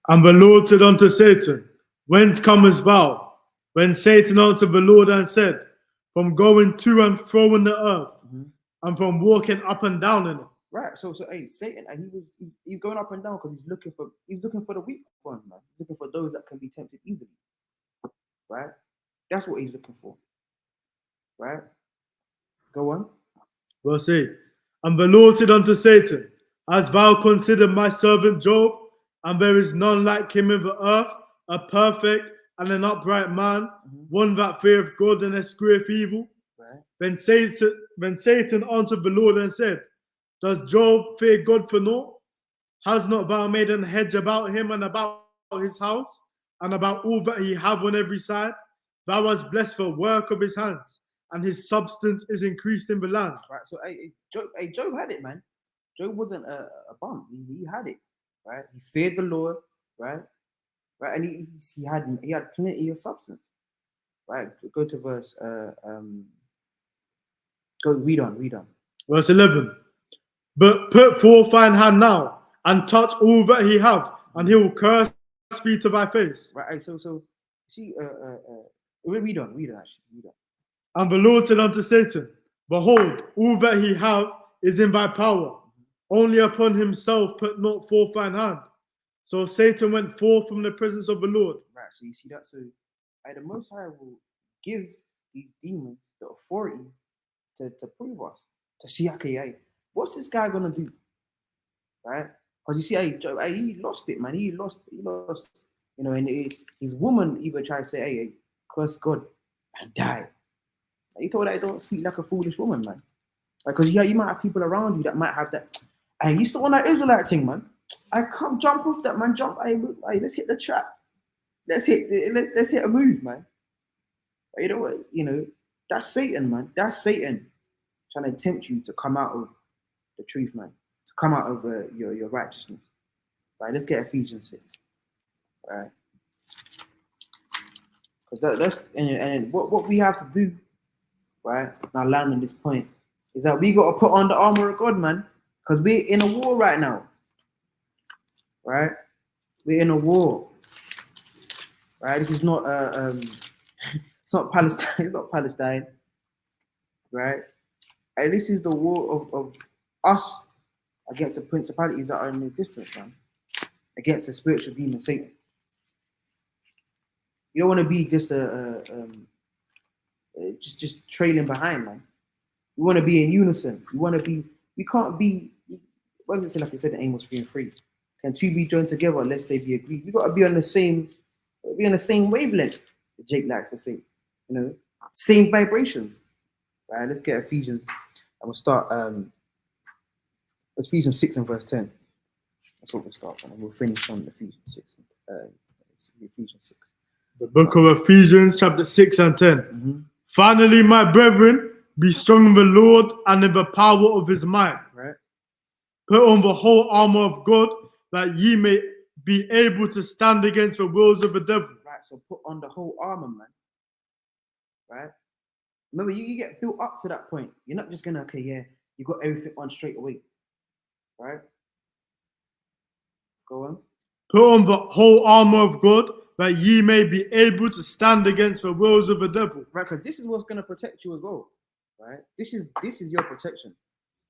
And the Lord said unto Satan, Whence comest thou? When Satan answered the Lord and said, From going to and fro in the earth, and from walking up and down in it. Right. So hey, Satan, he's going up and down because he's looking for the weak one, man. He's looking for those that can be tempted easily. Right? That's what he's looking for. Right? Go on. Verse 8. And the Lord said unto Satan, Hast thou considered my servant Job, and there is none like him in the earth, a perfect and an upright man, one that feareth God and escheweth evil? Right. Then Satan answered the Lord and said, Does Job fear God for naught? Has not thou made an hedge about him and about his house, and about all that he have on every side? Thou hast blessed the work of his hands, and his substance is increased in the land. Right. So Job had it, man. Job wasn't a bum. He had it. Right. He feared the Lord. Right. Right. And he had plenty of substance. Right. Go to verse. Go read on. Verse 11. But put forth thine hand now, and touch all that he have, and he will curse thee to thy face. Right. So see. Read on. And the Lord said unto Satan, Behold, all that he have is in thy power. Only upon himself put not forth thine hand. So Satan went forth from the presence of the Lord. Right. So you see that. So the Most High will gives these demons the authority to prove us, to see, okay, hey, what's this guy gonna do? Right? Because you see, he lost it, man. He lost. You know, and his woman even tried to say, hey, curse God and die. He told her, don't speak like a foolish woman, man. Because you might have people around you that might have that. Hey, you still on that Israelite thing, man? I come jump off that, man. Jump, hey, let's hit the trap. Let's hit a move, man. But you know what? You know, that's Satan, man. That's Satan trying to tempt you to come out of the truth, man. To come out of your righteousness. Right? Let's get Ephesians 6. Right? Because that's and what we have to do, right? Now land on this point is that we got to put on the armor of God, man. Because we're in a war right now. Right? We're in a war. Right? This is not it's not Palestine. It's not Palestine. Right? And this is the war of us against the principalities that are in the distance, man. Against the spiritual demon Satan. You don't want to be just just trailing behind, man. You want to be in unison. You want to be. We can't be. What does it say? Like it said in Amos 3:3. Can two be joined together lest they be agreed? You got to be on the same. Be on the same wavelength. Jake likes to say, you know, same vibrations. Right. Let's get Ephesians, and we'll start. Ephesians 6 and verse 10. That's what we'll start on, and we'll finish on Ephesians 6. Ephesians 6. The book of Ephesians, chapter 6 and 10. Mm-hmm. Finally, my brethren, be strong in the Lord and in the power of his might. Right. Put on the whole armor of God, that ye may be able to stand against the wills of the devil. Right, so put on the whole armor, man. Right? Remember, you get built up to that point. You're not just going to, okay, yeah, you got everything on straight away. Right? Go on. Put on the whole armor of God, that ye may be able to stand against the wills of the devil. Right, because this is what's going to protect you as well. Right? This is your protection.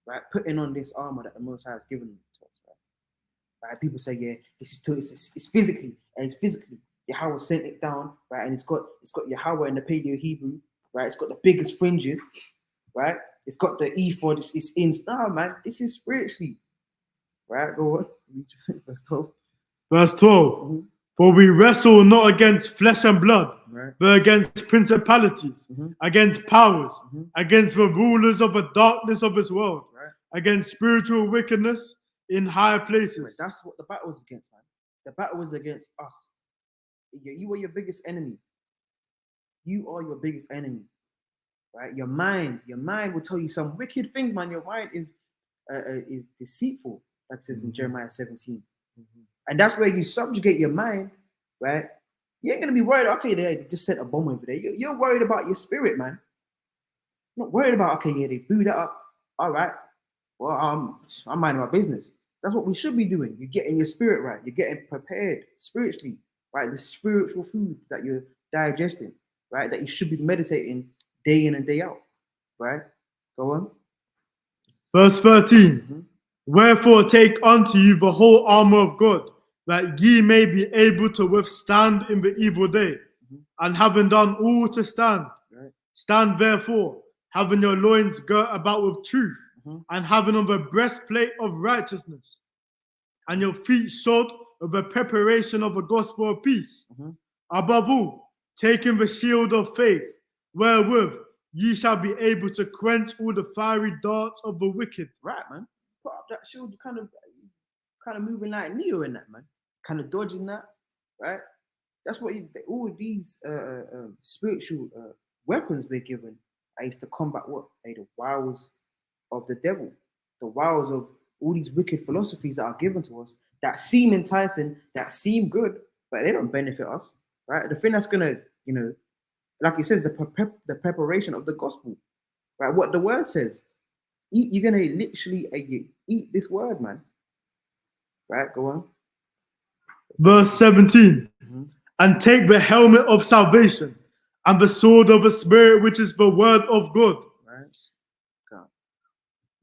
Right? Putting on this armor that the Most High has given to us. Right? People say, yeah, this is it's physically, and it's physically. Yahweh sent it down, right? And it's got Yahweh in the Paleo Hebrew, right? It's got the biggest fringes, right? It's got the ephod. It's in star, man. This is spiritually, right? Go on, verse 12. Verse 12. Mm-hmm. For we wrestle not against flesh and blood, right, but against principalities, mm-hmm, against powers, mm-hmm, against the rulers of the darkness of this world, right, against spiritual wickedness in higher places. Right. That's what the battle is against, man. The battle is against us. You are your biggest enemy. You are your biggest enemy, right? Your mind will tell you some wicked things, man. Your mind is deceitful, like it says in Jeremiah 17. Mm-hmm. And that's where you subjugate your mind, right? You ain't gonna be worried, okay, they just sent a bomb over there. You're worried about your spirit, man. You're not worried about, okay, yeah, they blew that up. All right. Well, I'm minding my business. That's what we should be doing. You're getting your spirit right. You're getting prepared spiritually, right? The spiritual food that you're digesting, right? That you should be meditating day in and day out, right? Go on. Verse 13. Mm-hmm. Wherefore take unto you the whole armor of God, that ye may be able to withstand in the evil day, and having done all to stand, right, stand therefore, having your loins girt about with truth, and having on the breastplate of righteousness, and your feet shod with the preparation of the gospel of peace. Above all, taking the shield of faith, wherewith ye shall be able to quench all the fiery darts of the wicked. Right, man. Put up that shield, kind of moving like Neo in that, man. Kind of dodging that, right? That's what all of these spiritual weapons we're given is to combat what? The wiles of the devil, the wiles of all these wicked philosophies that are given to us that seem enticing, that seem good, but they don't benefit us, right? The thing that's gonna, like it says, the preparation of the gospel, right? What the word says. You're gonna literally eat this word, man. Right, go on. Verse 17. And take the helmet of salvation and the sword of the Spirit, which is the word of God. Right. God.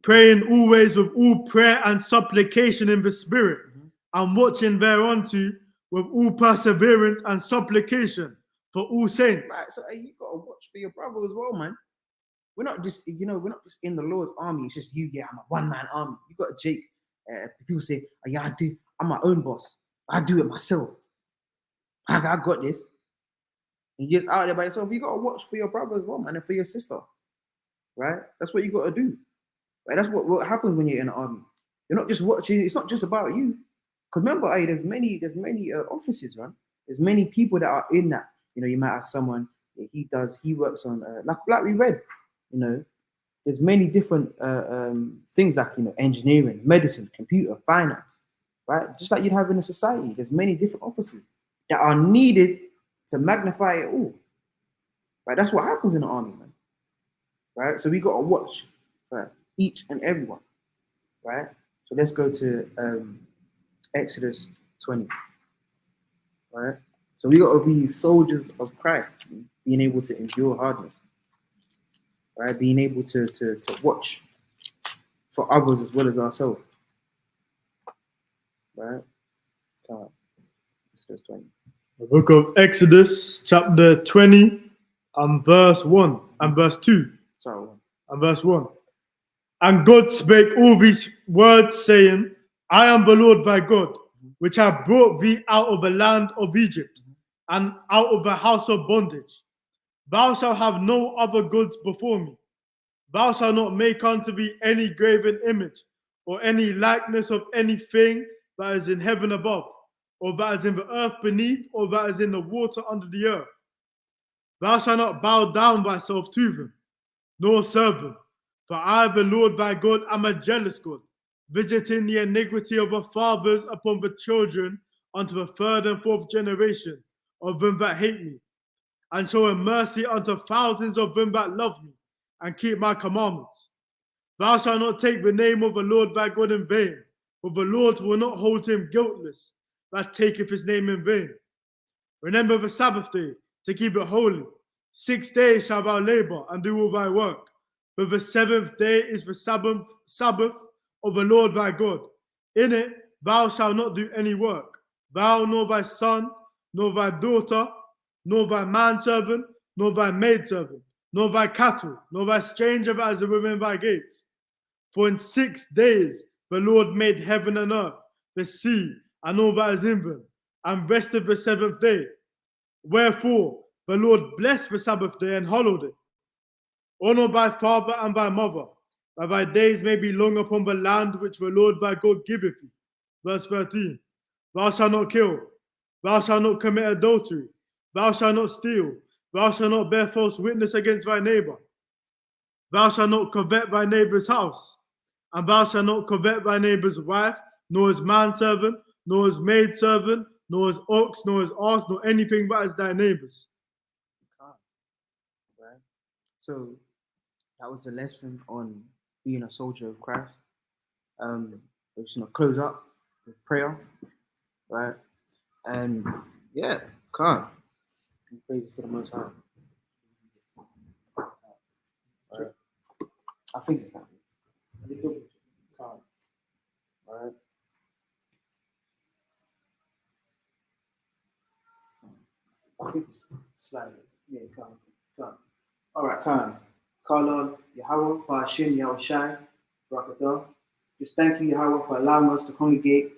Praying always with all prayer and supplication in the Spirit, and watching thereunto with all perseverance and supplication for all saints. Right, so you got to watch for your brother as well, man. We're not just, we're not just in the Lord's army. It's just you, I'm a one-man army. You got Jake. People say, oh, yeah, I'm my own boss. I do it myself. I got this. And you're just out there by yourself. You got to watch for your brother as well, man, and for your sister. Right? That's what you got to do. Right? That's what happens when you're in the army. You're not just watching. It's not just about you. Because remember, there's many offices, right? There's many people that are in that. You might have someone, he works on, like we read, there's many different things like, engineering, medicine, computer, finance, right? Just like you'd have in a society, there's many different offices that are needed to magnify it all, right? That's what happens in the army, man, right? So we got to watch for each and everyone, right? So let's go to Exodus 20, right? So we got to be soldiers of Christ, being able to endure hardness, right? Being able to watch for others as well as ourselves, right? Exodus 20. The book of Exodus, chapter 20, and verse 1, and verse 2. Sorry. And verse 1. And God spake all these words, saying, I am the Lord thy God, which have brought thee out of the land of Egypt, and out of the house of bondage. Thou shalt have no other gods before me. Thou shalt not make unto thee any graven image, or any likeness of anything that is in heaven above, or that is in the earth beneath, or that is in the water under the earth. Thou shalt not bow down thyself to them, nor serve them. For I, the Lord thy God, am a jealous God, visiting the iniquity of the fathers upon the children unto the third and fourth generation of them that hate me, and showing mercy unto thousands of them that love me, and keep my commandments. Thou shalt not take the name of the Lord thy God in vain, for the Lord will not hold him guiltless that taketh his name in vain. Remember the Sabbath day, to keep it holy. 6 days shalt thou labor and do all thy work, but the 7th day is the Sabbath of the Lord thy God. In it thou shalt not do any work, thou, nor thy son, nor thy daughter, nor thy manservant, nor thy maidservant, nor thy cattle, nor thy stranger that is within thy gates. For in 6 days the Lord made heaven and earth, the sea, and all that is in them, and rested the 7th day. Wherefore the Lord blessed the Sabbath day and hallowed it. Honor thy father and thy mother, that thy days may be long upon the land which the Lord thy God giveth thee. Verse 13. Thou shalt not kill, thou shalt not commit adultery, thou shalt not steal, thou shalt not bear false witness against thy neighbor. Thou shalt not covet thy neighbor's house, and thou shalt not covet thy neighbor's wife, nor his manservant, nor his maidservant, nor his ox, nor his ass, nor anything but as thy neighbor's. Right. So that was a lesson on being a soldier of Christ. We're just gonna close up with prayer, right? And yeah, praise to the Most High. Right. I think it's that. Right. I think it's slightly. Yeah, calm. All right, calm. Call on Yahweh, Ba'ashim, Yahushai, Barakadah. Just thank you, Yahweh, for allowing us to congregate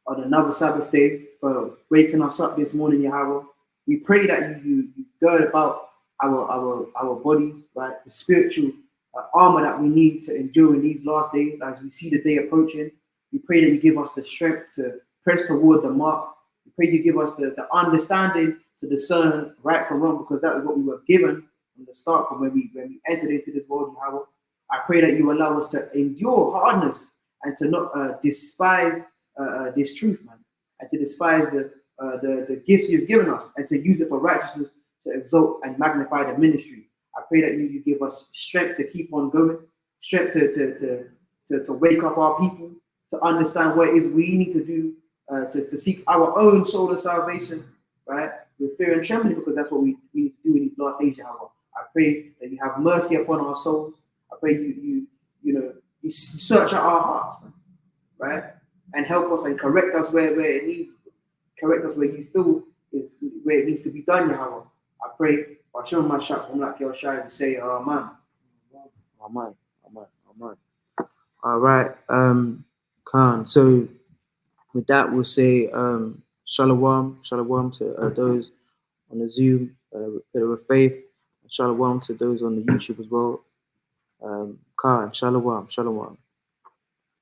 on another Sabbath day, for waking us up this morning, Yahweh. We pray that you gird about our bodies, right? The spiritual armor that we need to endure in these last days as we see the day approaching. We pray that you give us the strength to press toward the mark. We pray you give us the understanding to discern right from wrong, because that is what we were given from the start, from when we entered into this world, Yahweh. I pray that you allow us to endure hardness and to not despise this truth, man, and to despise the gifts you've given us, and to use it for righteousness, to exalt and magnify the ministry. I pray that you give us strength to keep on going, strength to wake up our people, to understand what it is we need to do to seek our own soul of salvation, right? With fear and trembling, because that's what we need to do in these last days, Yahweh. I pray that you have mercy upon our souls. I pray you search out our hearts, man, right? And help us and correct us where it needs, correct us where you feel is where it needs to be done, Yahweh. I pray, Hashem Mashak, like your shy, we say, Amen. Amen. Amen. Amen. All right. Khan. So with that, we'll say Shalom. Shalom to those on the Zoom, bit of a faith. Shalom to those on the YouTube as well. Khan. Shalom. Shalom.